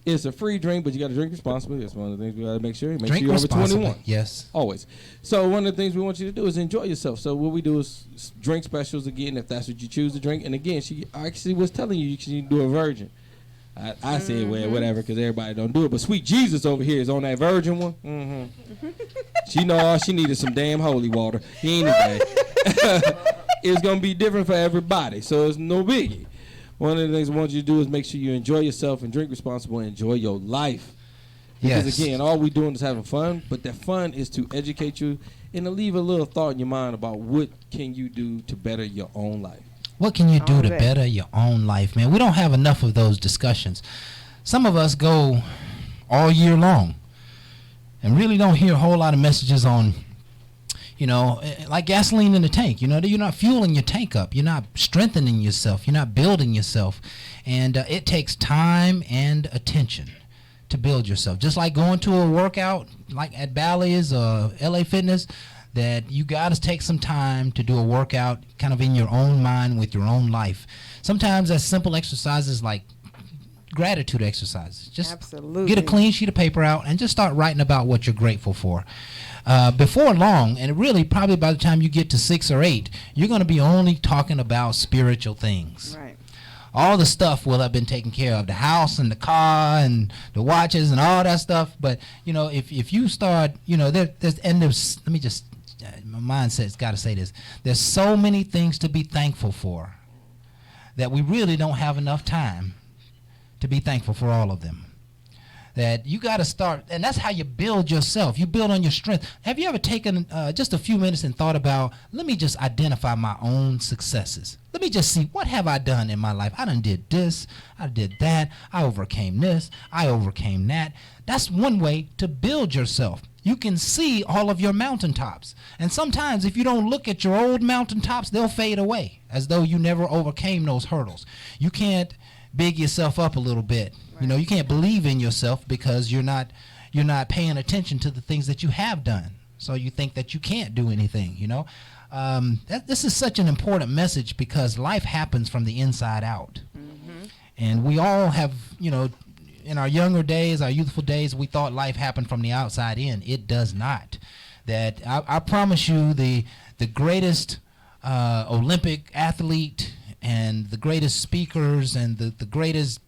It's a free drink, but you got to drink responsibly. That's one of the things we got to make sure. Make sure you're over 21. Yes. Always. So one of the things we want you to do is enjoy yourself. So what we do is drink specials again, if that's what you choose to drink. And again, she actually was telling you can do a virgin. I said, well, whatever, because everybody don't do it. But Sweet Jesus over here is on that virgin one. She know all she needed some damn holy water. Anyway, it's going to be different for everybody, so it's no biggie. One of the things I want you to do is make sure you enjoy yourself and drink responsible and enjoy your life. Because, again, all we're doing is having fun, but that fun is to educate you and to leave a little thought in your mind about what can you do to better your own life. What can you do to better your own life, man? We don't have enough of those discussions. Some of us go all year long and really don't hear a whole lot of messages on, like gasoline in the tank. You're not fueling your tank up. You're not strengthening yourself. You're not building yourself. And it takes time and attention to build yourself. Just like going to a workout, like at Bally's or LA Fitness, that you got to take some time to do a workout kind of in your own mind with your own life. Sometimes that's simple exercises like gratitude exercises. Just get a clean sheet of paper out and just start writing about what you're grateful for. Before long, and really probably by the time you get to 6 or 8, you're going to be only talking about spiritual things. Right. All the stuff will have been taken care of, the house and the car and the watches and all that stuff. But, if you start, let me just, my mindset's got to say this. There's so many things to be thankful for that we really don't have enough time to be thankful for all of them. That you got to start, and that's how you build yourself. You build on your strength. Have you ever taken just a few minutes and thought about, let me just identify my own successes. Let me just see, what have I done in my life? I done did this, I did that, I overcame this, I overcame that. That's one way to build yourself. You can see all of your mountaintops. And sometimes if you don't look at your old mountaintops, they'll fade away as though you never overcame those hurdles. You can't big yourself up a little bit. Right. You can't believe in yourself because you're not paying attention to the things that you have done. So you think that you can't do anything, This is such an important message because life happens from the inside out. Mm-hmm. And we all have, in our younger days, our youthful days, we thought life happened from the outside in. It does not. That I promise you, the greatest Olympic athlete and the greatest speakers and the greatest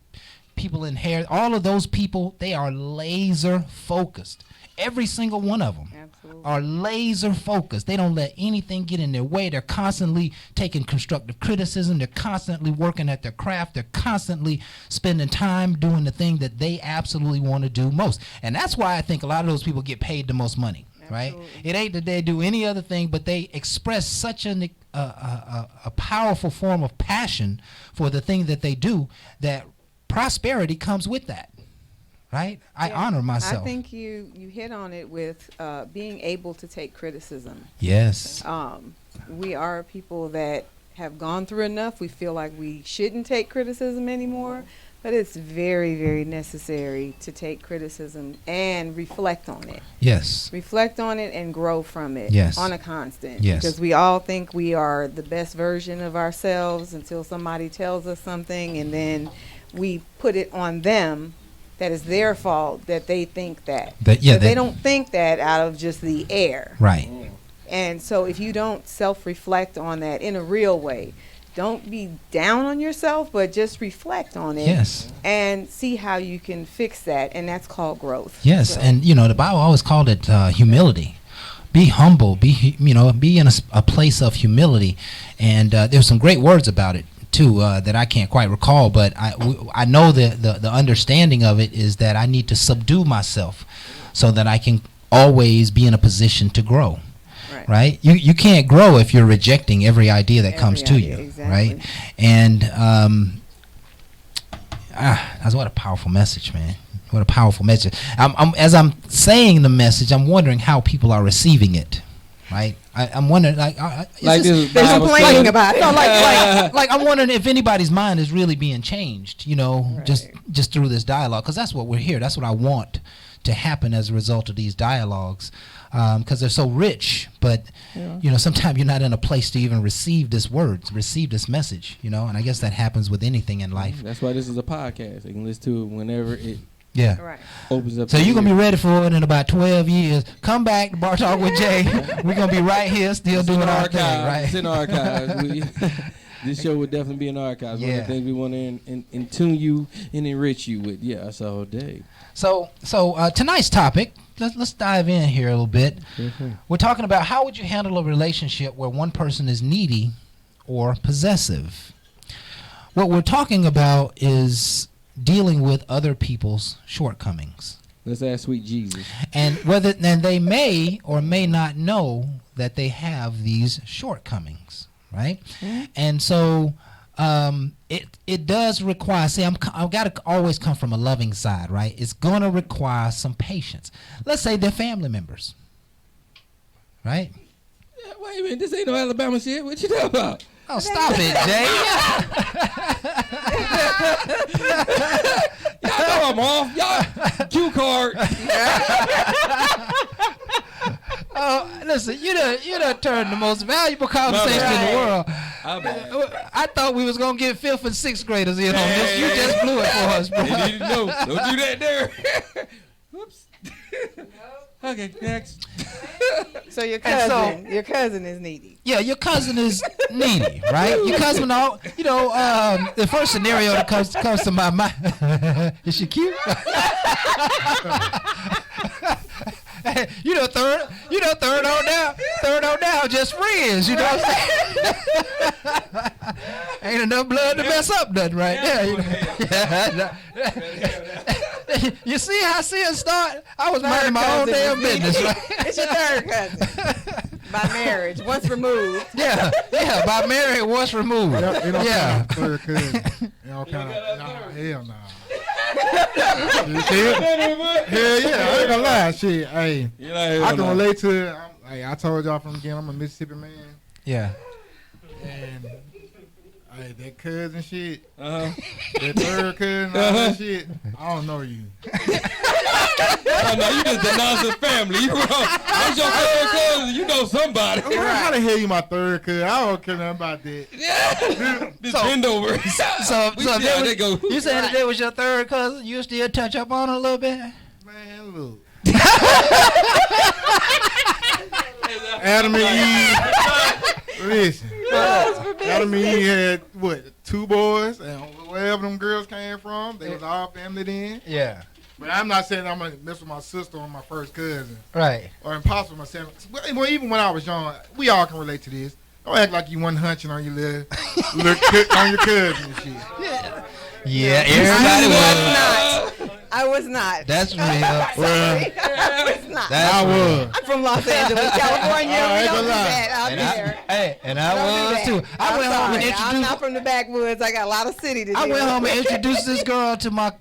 people in hair, all of those people, they are laser focused. Every single one of them are laser focused. They don't let anything get in their way. They're constantly taking constructive criticism. They're constantly working at their craft. They're constantly spending time doing the thing that they absolutely want to do most. And that's why I think a lot of those people get paid the most money. right? It ain't that they do any other thing, but they express such a powerful form of passion for the thing that they do that prosperity comes with that, right? I honor myself. I think you hit on it with being able to take criticism. Yes. We are people that have gone through enough. We feel like we shouldn't take criticism anymore. But it's very, very necessary to take criticism and reflect on it. Yes. Reflect on it and grow from it. Yes. On a constant. Yes. Because we all think we are the best version of ourselves until somebody tells us something, and then we put it on them that it's their fault that they think that. They don't think that out of just the air. Right. And so if you don't self-reflect on that in a real way, don't be down on yourself, but just reflect on it. Yes. And see how you can fix that, and that's called growth. Yes, so. And the Bible always called it humility. Be humble. Be in a place of humility. And there's some great words about it too that I can't quite recall, but I know the understanding of it is that I need to subdue myself so that I can always be in a position to grow. Right? You can't grow if you're rejecting every idea that comes to you. Exactly. Right? And that's what a powerful message, man. What a powerful message. As I'm saying the message, I'm wondering how people are receiving it. Right? I'm wondering, they're complaining about it. No, like I'm wondering if anybody's mind is really being changed, just through this dialogue, because that's what we're here. That's what I want to happen as a result of these dialogues, because they're so rich. But sometimes you're not in a place to even receive this message. And I guess that happens with anything in life. That's why this is a podcast. You can listen to it whenever it. Yeah. Right. Opens up. So you're going to be ready for it in about 12 years. Come back to Bar Talk with Jay. We're going to be right here still doing our thing, right? It's in archives. This show would definitely be in archives. One of the things we want to tune you and enrich you with. Yeah, that's all day. So tonight's topic, let's dive in here a little bit. Mm-hmm. We're talking about how would you handle a relationship where one person is needy or possessive. What we're talking about is dealing with other people's shortcomings. Let's ask sweet Jesus. And they may or may not know that they have these shortcomings, right? Mm-hmm. And so it does require, I've got to always come from a loving side, right? It's going to require some patience. Let's say they're family members, right? Yeah, wait a minute, this ain't no Alabama shit. What you talking about? Oh, stop it, Jay. Y'all know I'm off. Y'all, cue card. Listen, you done turned the most valuable conversation in the world. I thought we was going to get 5th and 6th graders in on this. You just blew it for us, bro. They need to know. Don't do that there. Whoops. Okay, next. So your cousin is needy. Yeah, your cousin is needy, right? Your cousin, the first scenario that comes to my mind. Is she cute? Third on down, just friends. You know what I'm saying? Ain't enough blood to mess up nothing right there. You see how sin start? I was minding my own damn business. Right? It's your third cousin. By marriage, once removed. Yeah, by marriage, once removed. Yeah. Third cousin. Hell no. Hell yeah, I ain't gonna lie. Shit, hey, I can relate to it. I told y'all from the beginning, I'm a Mississippi man. Yeah. And that cousin shit, that third cousin, all that shit, I don't know you. Oh, no, you just denounced the family. You wrong. I'm your third cousin. You know somebody. How the hell you my third cousin? I don't care nothing about that. Yeah. Just bend over. You saying that they was your third cousin? You still touch up on her a little bit? Man, look. Adam and Eve. Listen. Adam and Eve had, 2 boys? And wherever them girls came from, they was all family then. Yeah. But I'm not saying I'm going to mess with my sister or my first cousin. Right. Or impossible myself. Well, even when I was young, we all can relate to this. Don't act like you wasn't hunching on your little on your cousin and shit. Yeah, everybody was. I was not. That's real. I was not. I was. I'm from Los Angeles, California. We don't do lie. that out there. And I was too. I went home and introduced. I'm not from the backwoods. I got a lot of city to do. I went home and introduced this girl to my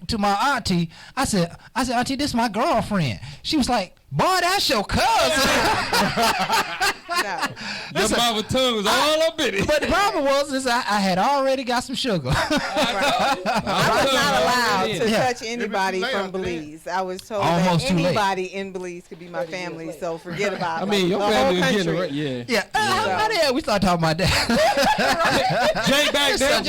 auntie. I said, auntie, this is my girlfriend. She was like, boy, that's your cousin. Your mama tongue was all up in it. But the problem was I had already got some sugar. I was not allowed to touch anybody from Belize. I was told Almost that anybody in Belize could be my family, so forget about it. I mean, your the family whole was getting country. right. Yeah. How the hell we start talking about that? Jay back there.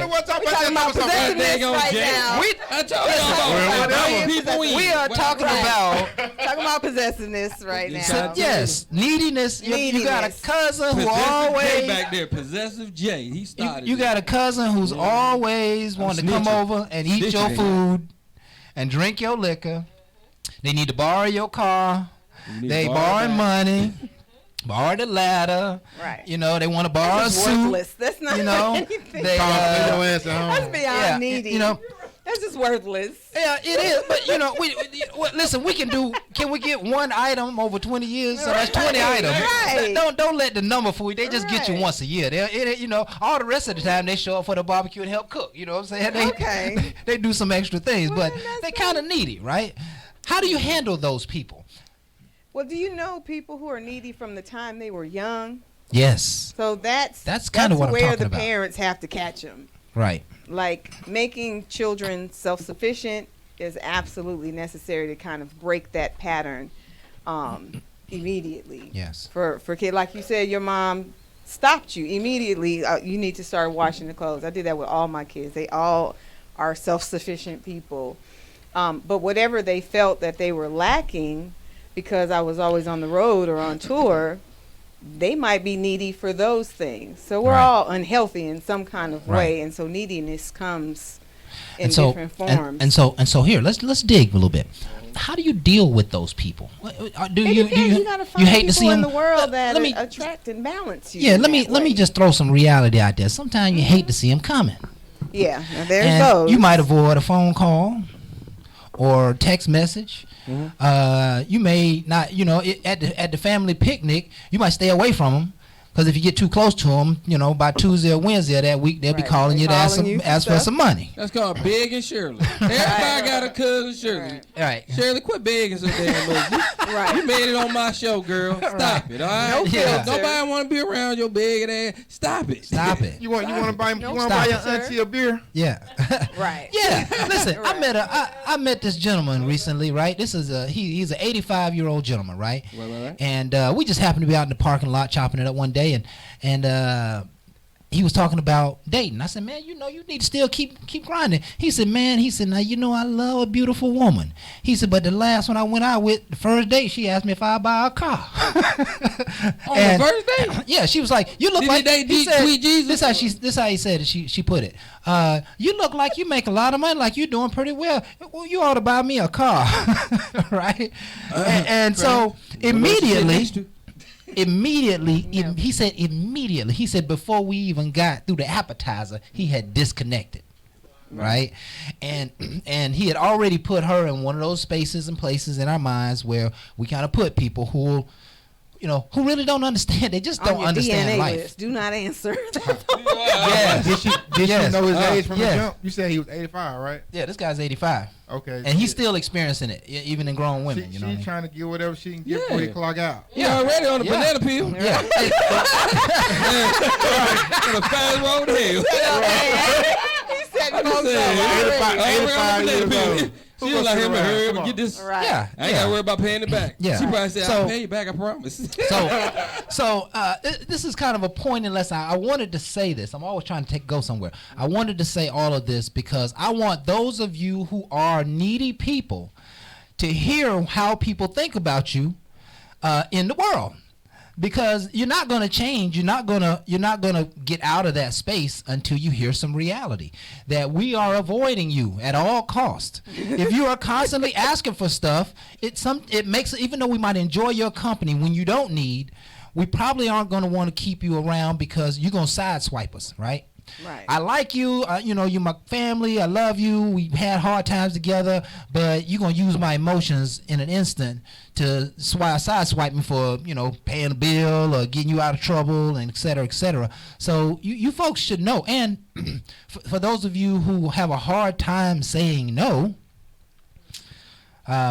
We're talking about possessiveness right now. I told y'all about people in. We are talking about possessiveness right now. So, yes, neediness. You got a cousin who Jay back there, possessive Jay. He started. You got a cousin who's always wanting to come over and eat your food and drink your liquor. They need to borrow your car. They borrowing money. Borrow the ladder. Right. You know, they want to borrow a suit. Worthless. That's not anything. That's beyond needy. You know, that's just worthless. Yeah, it is. But you know, listen. Can we get one item over 20 years? So that's 20 items. Right. Don't let the number fool you. They just get you once a year. You know, all the rest of the time they show up for the barbecue and help cook. You know what I'm saying? They do some extra things, but they kind of needy, right? How do you handle those people? Well, do you know people who are needy from the time they were young? Yes. So that's kind of what I'm where talking the about. parents have to catch them. Right. Like making children self-sufficient is absolutely necessary to kind of break that pattern immediately. Yes. For kid, like you said, your mom stopped you immediately. You need to start washing the clothes. I did that with all my kids. They all are self-sufficient people. But whatever they felt that they were lacking, because I was always on the road or on tour, they might be needy for those things. So we're all unhealthy in some kind of way, and so neediness comes in different forms. And so here, let's dig a little bit. How do you deal with those people? Do you gotta find hate to see people in them? the world that attract and balance you? Yeah, let me just throw some reality out there. Sometimes you hate to see them coming. Yeah, now there's and those. You might avoid a phone call or text message. You may not, at the family picnic, you might stay away from them, because if you get too close to them, by Tuesday or Wednesday of that week, they'll be calling you to ask for some money. That's called begging Shirley. Everybody got a cousin Shirley. Right. Shirley, quit begging so damn much. You made it on my show, girl. Stop it, all right? No filter. Nobody want to be around your begging ass. Stop it. You want to buy your auntie a beer? Yeah. Right. Yeah. Listen, I met this gentleman recently, right? This is he's an 85-year-old gentleman, right? Right. And we just happened to be out in the parking lot chopping it up one day, and he was talking about dating. I said, man, you need to still keep grinding. He said, now, I love a beautiful woman. He said, but the last one I went out with, the first date, she asked me if I'd buy her a car. On the first date? Yeah, she was like, you look like, he said, this how he said it, she put it. You look like you make a lot of money, like you're doing pretty well. Well, you ought to buy me a car, right? And so immediately, he said before we even got through the appetizer, he had disconnected, right? And he had already put her in one of those spaces and places in our minds where we kind of put people who really don't understand. They just don't understand DNA life. list. Do not answer. Yeah. Did you know his age from the jump? You said he was 85, right? Yeah, this guy's 85. Okay. And he's still experiencing it, even in grown women. She's trying to get whatever she can get before he clock out. He already on the banana peel. Yeah. On the fast road to hell. He said, 85 years old. She was like, him and her, but get this. Right. Yeah. I ain't got to worry about paying it back. Yeah. She probably said, I'll pay you back, I promise. So this is kind of a pointed lesson. I wanted to say this. I'm always trying to go somewhere. I wanted to say all of this because I want those of you who are needy people to hear how people think about you in the world. Because you're not going to change. You're not going to get out of that space until you hear some reality that we are avoiding you at all costs. If you are constantly asking for stuff, it makes, even though we might enjoy your company when you don't need, we probably aren't going to want to keep you around because you're going to sideswipe us, right? Right. I like you. You know, you're my family. I love you. We've had hard times together, but you're going to use my emotions in an instant to sideswipe me for, you know, paying a bill or getting you out of trouble, and et cetera, et cetera. So you folks should know. And for those of you who have a hard time saying no,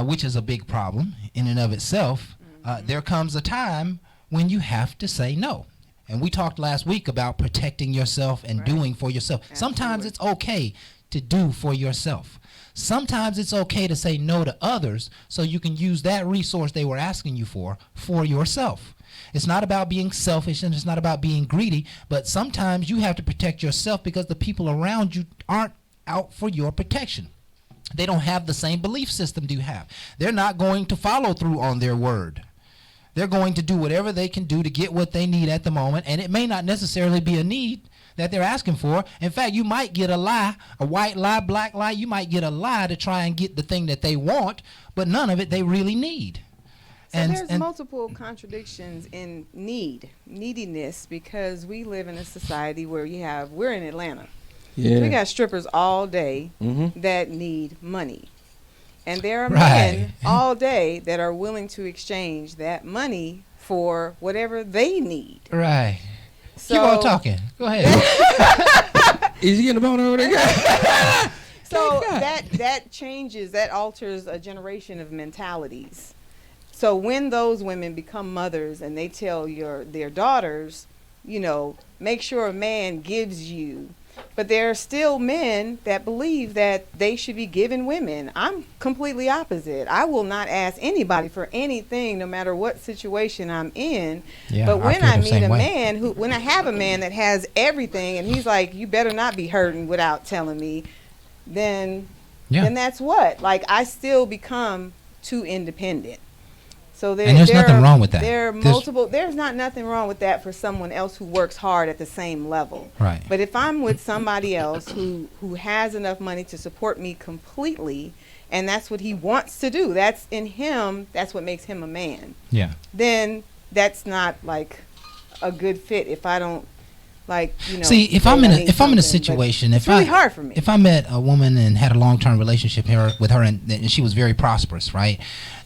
which is a big problem in and of itself, there comes a time when you have to say no. And we talked last week about protecting yourself and doing for yourself. Absolutely. Sometimes it's okay to do for yourself. Sometimes it's okay to say no to others so you can use that resource they were asking you for yourself. It's not about being selfish and it's not about being greedy, but sometimes you have to protect yourself because the people around you aren't out for your protection. They don't have the same belief system you have. They're not going to follow through on their word. They're going to do whatever they can do to get what they need at the moment, and it may not necessarily be a need that they're asking for. In fact, you might get a lie, a white lie, black lie. You might get a lie to try and get the thing that they want, but none of it they really need. So there's multiple contradictions in neediness, because we live in a society where we're in Atlanta. Yeah. We got strippers all day that need money. And there are men all day that are willing to exchange that money for whatever they need. Right. So, keep on talking. Go ahead. Is he in the bone over there? So that changes, that alters a generation of mentalities. So when those women become mothers and they tell their daughters, you know, make sure a man gives you. But there are still men that believe that they should be giving women. I'm completely opposite. I will not ask anybody for anything, no matter what situation I'm in. Yeah, but when I meet a man when I have a man that has everything and he's like, you better not be hurting without telling me, then that's what? Like, I still become too independent. So and there's nothing wrong with that. There's not nothing wrong with that for someone else who works hard at the same level. Right. But if I'm with somebody else who has enough money to support me completely, and that's what he wants to do, that's in him, that's what makes him a man. Yeah. Then that's not like a good fit if I don't, like, you know. See, if I'm in a situation, it's really hard for me. If I met a woman and had a long-term relationship with her and she was very prosperous, right?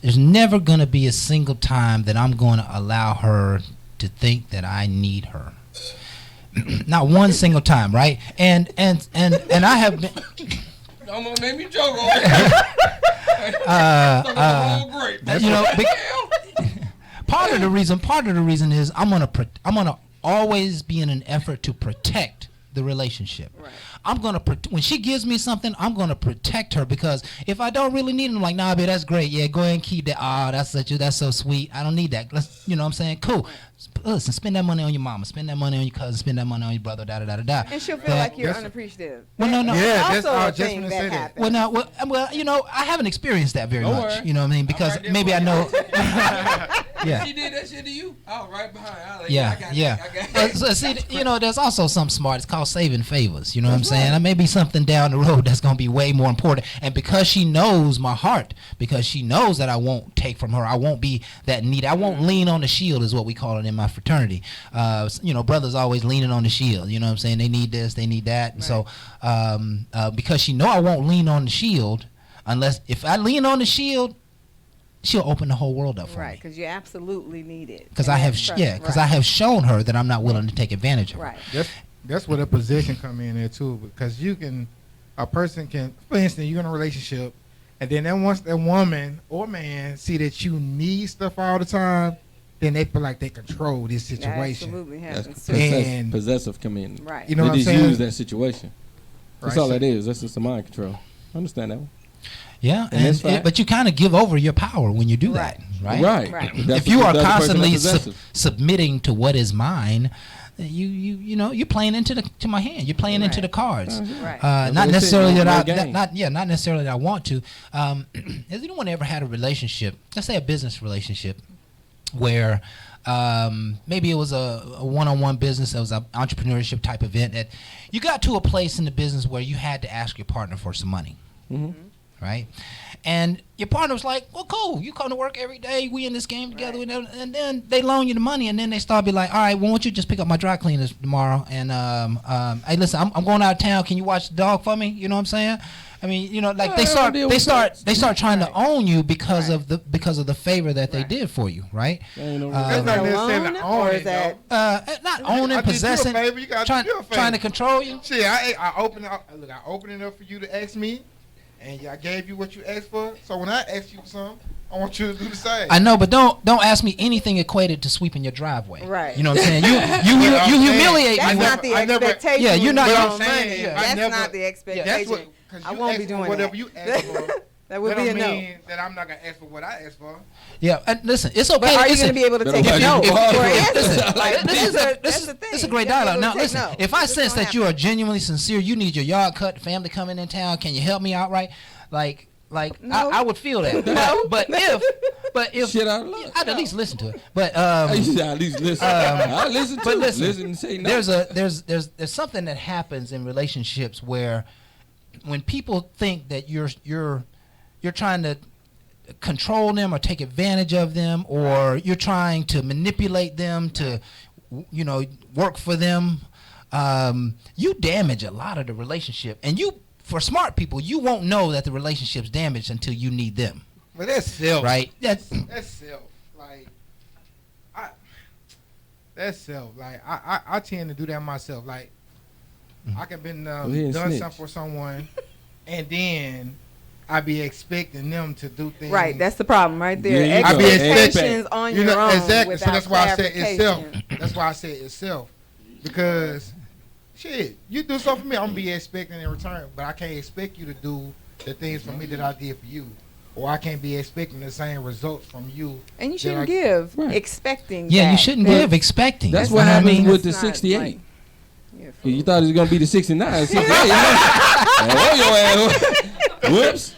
There's never going to be a single time that I'm going to allow her to think that I need her. Not one single time, right? And I have been. I'm gonna make me joke over here. You know, part of the reason is I'm gonna always be in an effort to protect the relationship. Right. I'm gonna when she gives me something, I'm gonna protect her, because if I don't really need it, I'm like, nah, babe, that's great. Yeah, go ahead and keep that. That's so sweet. I don't need that. Let's, you know what I'm saying? Cool. Listen, spend that money on your mama, spend that money on your cousin, spend that money on your brother, And she'll feel like you're unappreciative. Well, no. Yeah, that's also a thing that happens. Well, you know, I haven't experienced that very much. You know what I mean? Because maybe I know. Yeah. She did that shit to you? Oh, right behind. Like, yeah. So, see, you know, there's also something smart. It's called saving favors. You know what I'm saying? There may be something down the road that's going to be way more important. And because she knows my heart, because she knows that I won't take from her, I won't be that needy. I won't lean on the shield, is what we call it in my fraternity. You know, brothers always leaning on the shield. You know what I'm saying? They need this, they need that. And so because she know I won't lean on the shield, unless if I lean on the shield, she'll open the whole world up for me. Right, because you absolutely need it. Because I have shown her that I'm not willing to take advantage of her. Right. That's where the position come in there too, because a person can, for instance, you're in a relationship, and then once that woman or man see that you need stuff all the time, then they feel like they control this situation. That absolutely happens. And possessive come in. Right. You know they what I'm just saying? use that situation. That's all that is. That's just a mind control. I understand that one. Yeah, but you kind of give over your power when you do that, right? Right. If you are constantly submitting to what is mine, you know, you're playing into my hand. You're playing into the cards. Right. Not necessarily not necessarily that I want to. Has anyone ever had a relationship? Let's say a business relationship where maybe it was a one-on-one business. It was an entrepreneurship type event that you got to a place in the business where you had to ask your partner for some money. Mm-hmm. right? And your partner was like, well, cool, you come to work every day, we in this game together, and then they loan you the money, and then they start be like, all right, well, why don't you just pick up my dry cleaners tomorrow, and hey, listen, I'm going out of town, can you watch the dog for me? You know what I'm saying? I mean, you know, like they start trying to own you because of the favor that they did for you, right? That's not necessarily owning, not owning, possessing, trying to control you. See, I opened it up for you to ask me, and I gave you what you asked for. So when I ask you for something, I want you to do the same. I know, but don't ask me anything equated to sweeping your driveway. Right. You know what I'm saying? You humiliate me. That's not the expectation. Yeah, you're not. That's not the expectation. I won't be doing whatever you ask for. That would be a no. Mean that I'm not gonna ask for what I asked for. Yeah, and listen, it's okay. But are you gonna be able to take a no? This is a great dialogue. Now, listen, if I sense that you are genuinely sincere, you need your yard cut, family coming in town, can you help me out, right? Like no. I would feel that. No. But if shit out of luck, I'd at least listen to it. But at least listen. I listen to. But listen and say no. There's something that happens in relationships where when people think that you're trying to control them or take advantage of them, or you're trying to manipulate them to, you know, work for them, you damage a lot of the relationship. And for smart people, you won't know that the relationship's damaged until you need them. But that's self, right? That's self. Like, that's self. Like, I tend to do that myself. Like, I can been done something for someone, and then I be expecting them to do things. Right, that's the problem right there. I be expectations on your own. Exactly. So that's why I said itself. That's why I said itself, because shit, you do something for me, I'm gonna be expecting in return, but I can't expect you to do the things for me that I did for you. Or I can't be expecting the same results from you. And you shouldn't give expecting. Yeah, you shouldn't give expecting. That's what happened with the 68. You thought it was gonna be the 69. 68. Oh, your ass. Whoops.